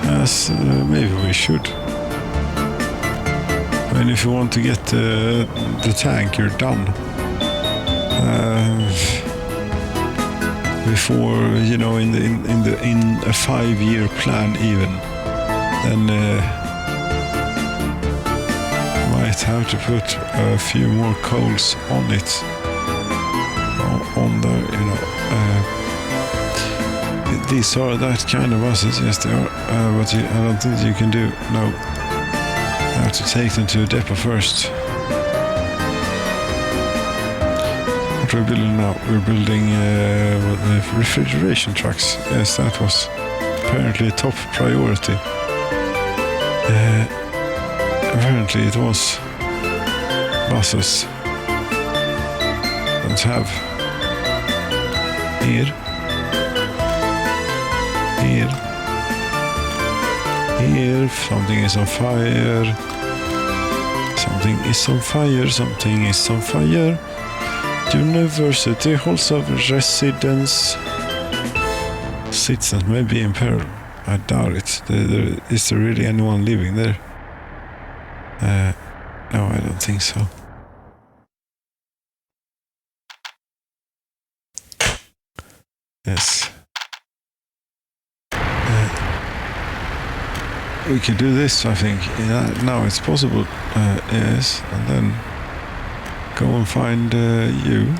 Yes, maybe we should. I mean, if you want to get the tank, you're done. Before, in a 5-year plan even, then might have to put a few more coals on it, on the, these are that kind of buses, yes they are, but I don't think you can do, no, you have to take them to a depot first. What we're building now, we're building refrigeration trucks. Yes, that was apparently a top priority. Apparently it was buses that have here, something is on fire, something is on fire, something is on fire. University halls of residence. Citizens may be in peril. I doubt it. Is there really anyone living there? No, I don't think so. Yes. We could do this, I think. Yeah, now it's possible. Yes, and then go and find you.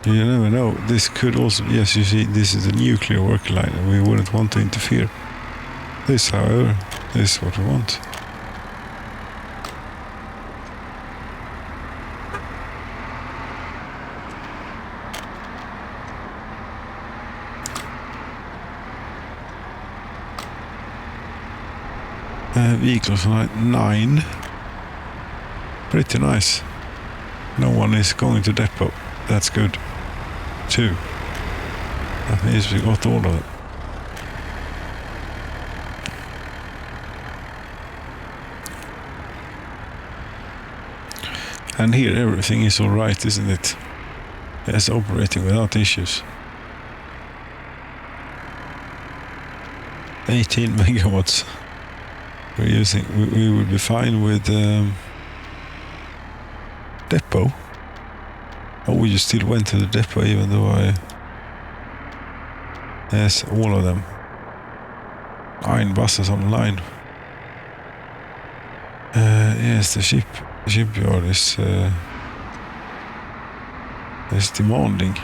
You never know. This could also... Yes, you see, this is a nuclear work line, and we wouldn't want to interfere. This, however, is what we want. Vehicles 9. Pretty nice. No one is going to depot. That's good. 2. That means we got all of them. And here everything is alright, isn't it? It's operating without issues. 18 megawatts. We're using. We will be fine with depot. Oh, we just still went to the depot even though I... Yes, all of them. 9 buses online. Yes, the shipyard is demanding.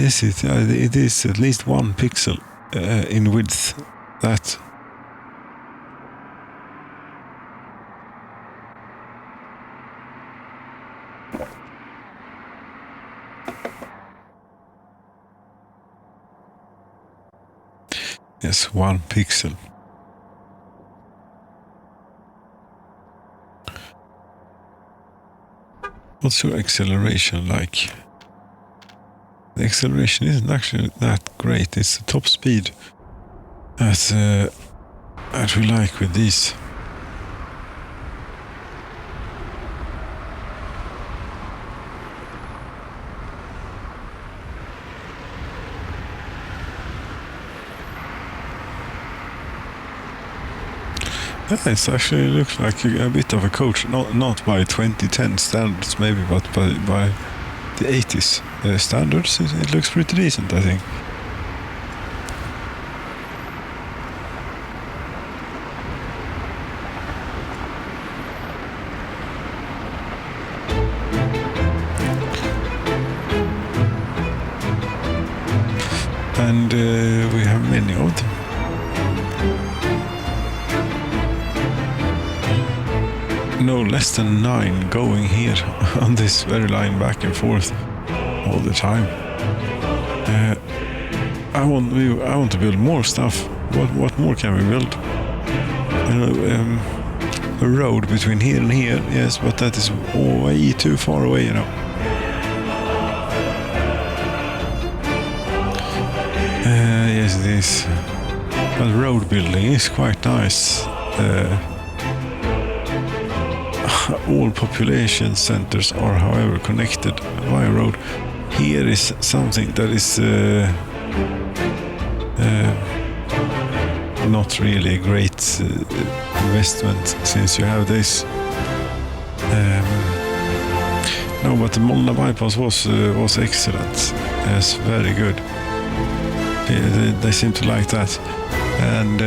Yes, it is at least 1 pixel in width. That. Yes, 1 pixel. What's your acceleration like? The acceleration isn't actually that great. It's the top speed that we like with these. It actually looks like a bit of a coach, not by 2010 standards maybe, but by the 80s standards. It looks pretty decent, I think. And we have many of them. No less than 9 going here on this very line back and forth all the time. I want to build more stuff. What more can we build? A road between here and here, yes, but that is way too far away, you know. Yes, it is. But road building is quite nice. All population centers are, however, connected via road. Here is something that is not really a great investment, since you have this. No, but the Molna bypass was excellent. Yes, very good. They seem to like that, and.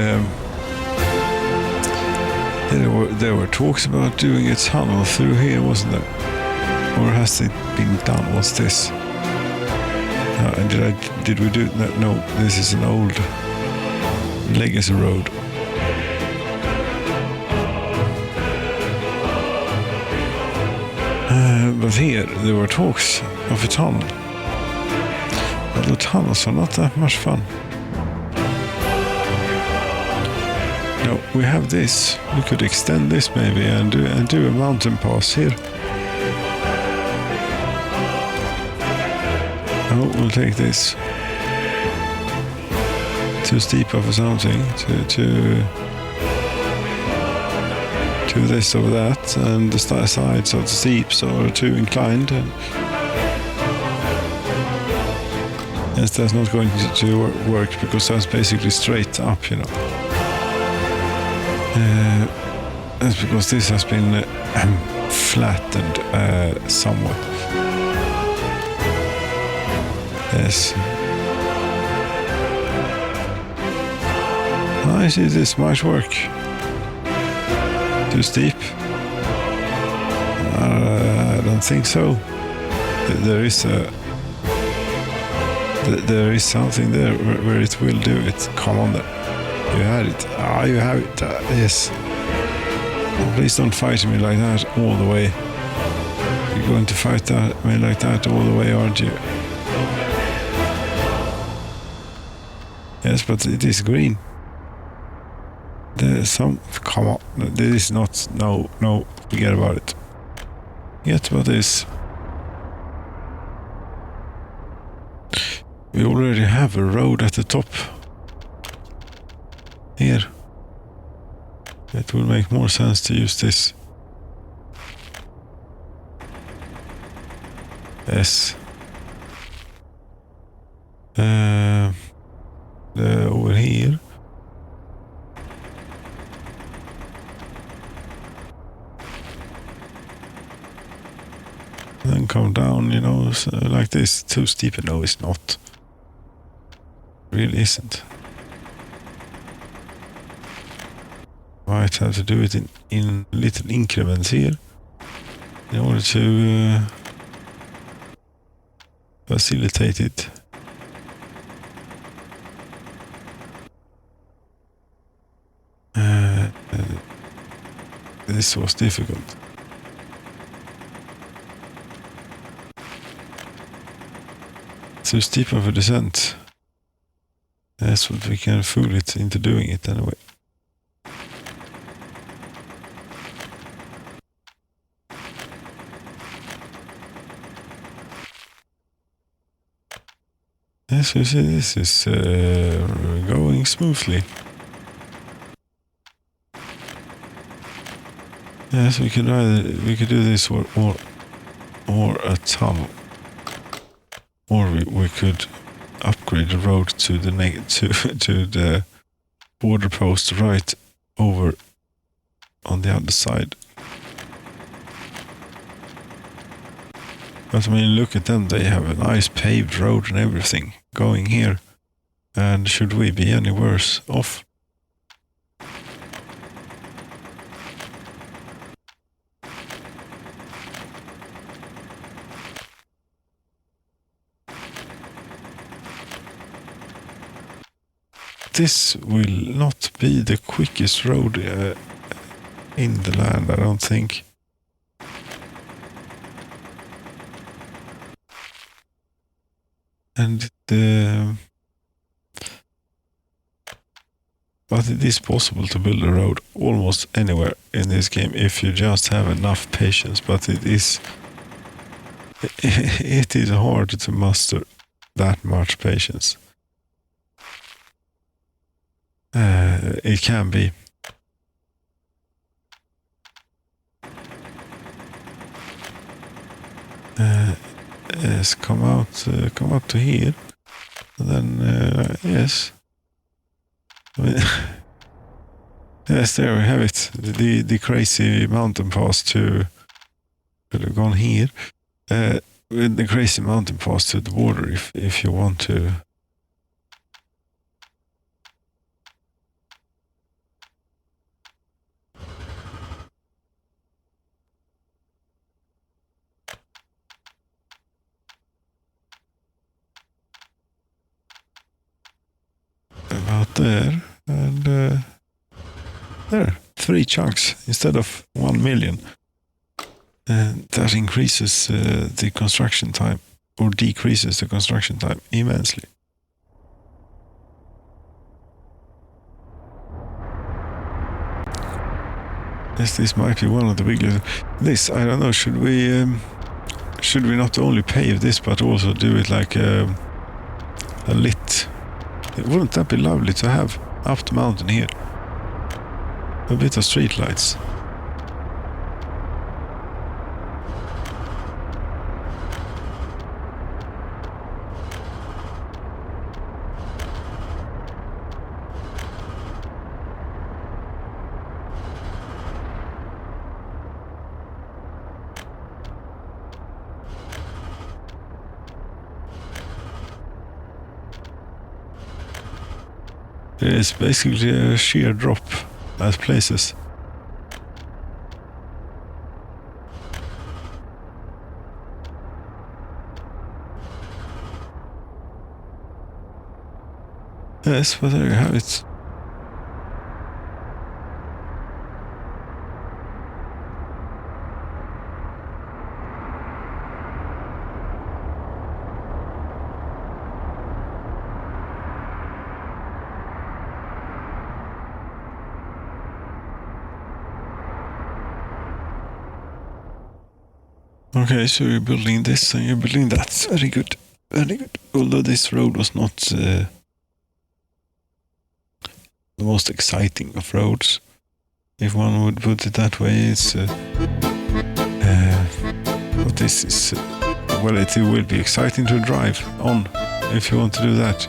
There were talks about doing a tunnel through here, wasn't there? Or has it been done? What's this? Did we do that? No, this is an old legacy road. But here there were talks of a tunnel. But the tunnels are not that much fun. No, we have this. We could extend this maybe and do a mountain pass here. Oh, we'll take this. Too steep of something to this or that, and the sides of the steeps are too inclined. Yes, that's not going to work because that's basically straight up, you know. That's because this has been flattened somewhat. Yes. I see this might work. Too steep? I don't think so. There is something there where it will do it. Come on there. You had it. You have it. Yes. Please don't fight me like that all the way. You're going to fight me like that all the way, aren't you? Yes, but it is green. There's some... Come on. This is not... No. Forget about it. Forget about this. We already have a road at the top. Here. It will make more sense to use this. Yes. Over here. Then come down, you know, so like this. Too steep. No, it's not. Really isn't. Might have to do it in little increments here in order to facilitate it. This was difficult. Too steep of a descent. That's what we can fool it into doing it anyway. Yes, you see, this is going smoothly. Yes, we could do this or a tunnel, or we could upgrade the road to the to the border post right over on the other side. But I mean, look at them, they have a nice paved road and everything going here. And should we be any worse off? This will not be the quickest road in the land, I don't think. And but it is possible to build a road almost anywhere in this game if you just have enough patience. But it is hard to muster that much patience. It can be. Yes, come up to here, and then yes. I mean, yes, there we have it. The crazy mountain pass to could have gone here. With the crazy mountain pass to the border, if you want to. About there, and there, 3 chunks instead of 1 million. And that increases the construction time, or decreases the construction time immensely. Yes, this might be one of the biggest. This, I don't know, should should we not only pave this but also do it like a lit? Wouldn't that be lovely to have up the mountain here? A bit of street lights. It's basically a sheer drop at places. Yes, but there you have it. Okay, so you're building this and you're building that. Very good. Very good. Although this road was not the most exciting of roads, if one would put it that way. It's but this is well, it will be exciting to drive on if you want to do that.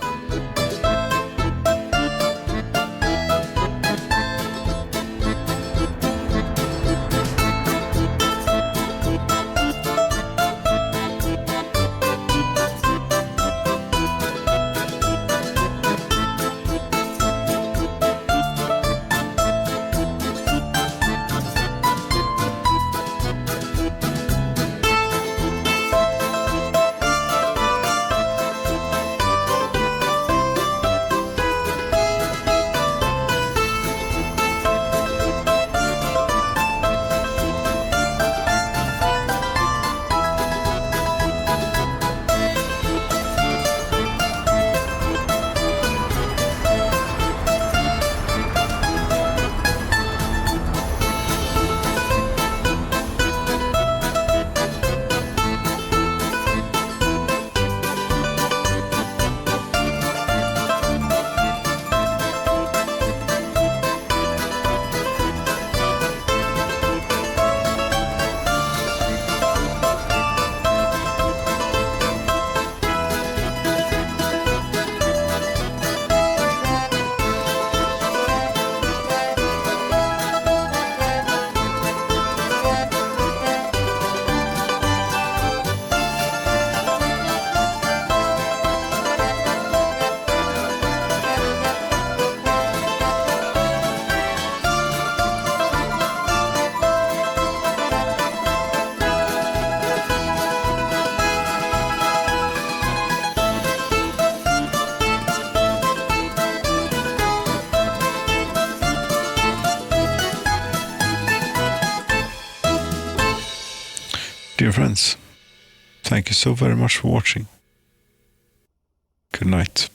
Dear friends, thank you so very much for watching. Good night.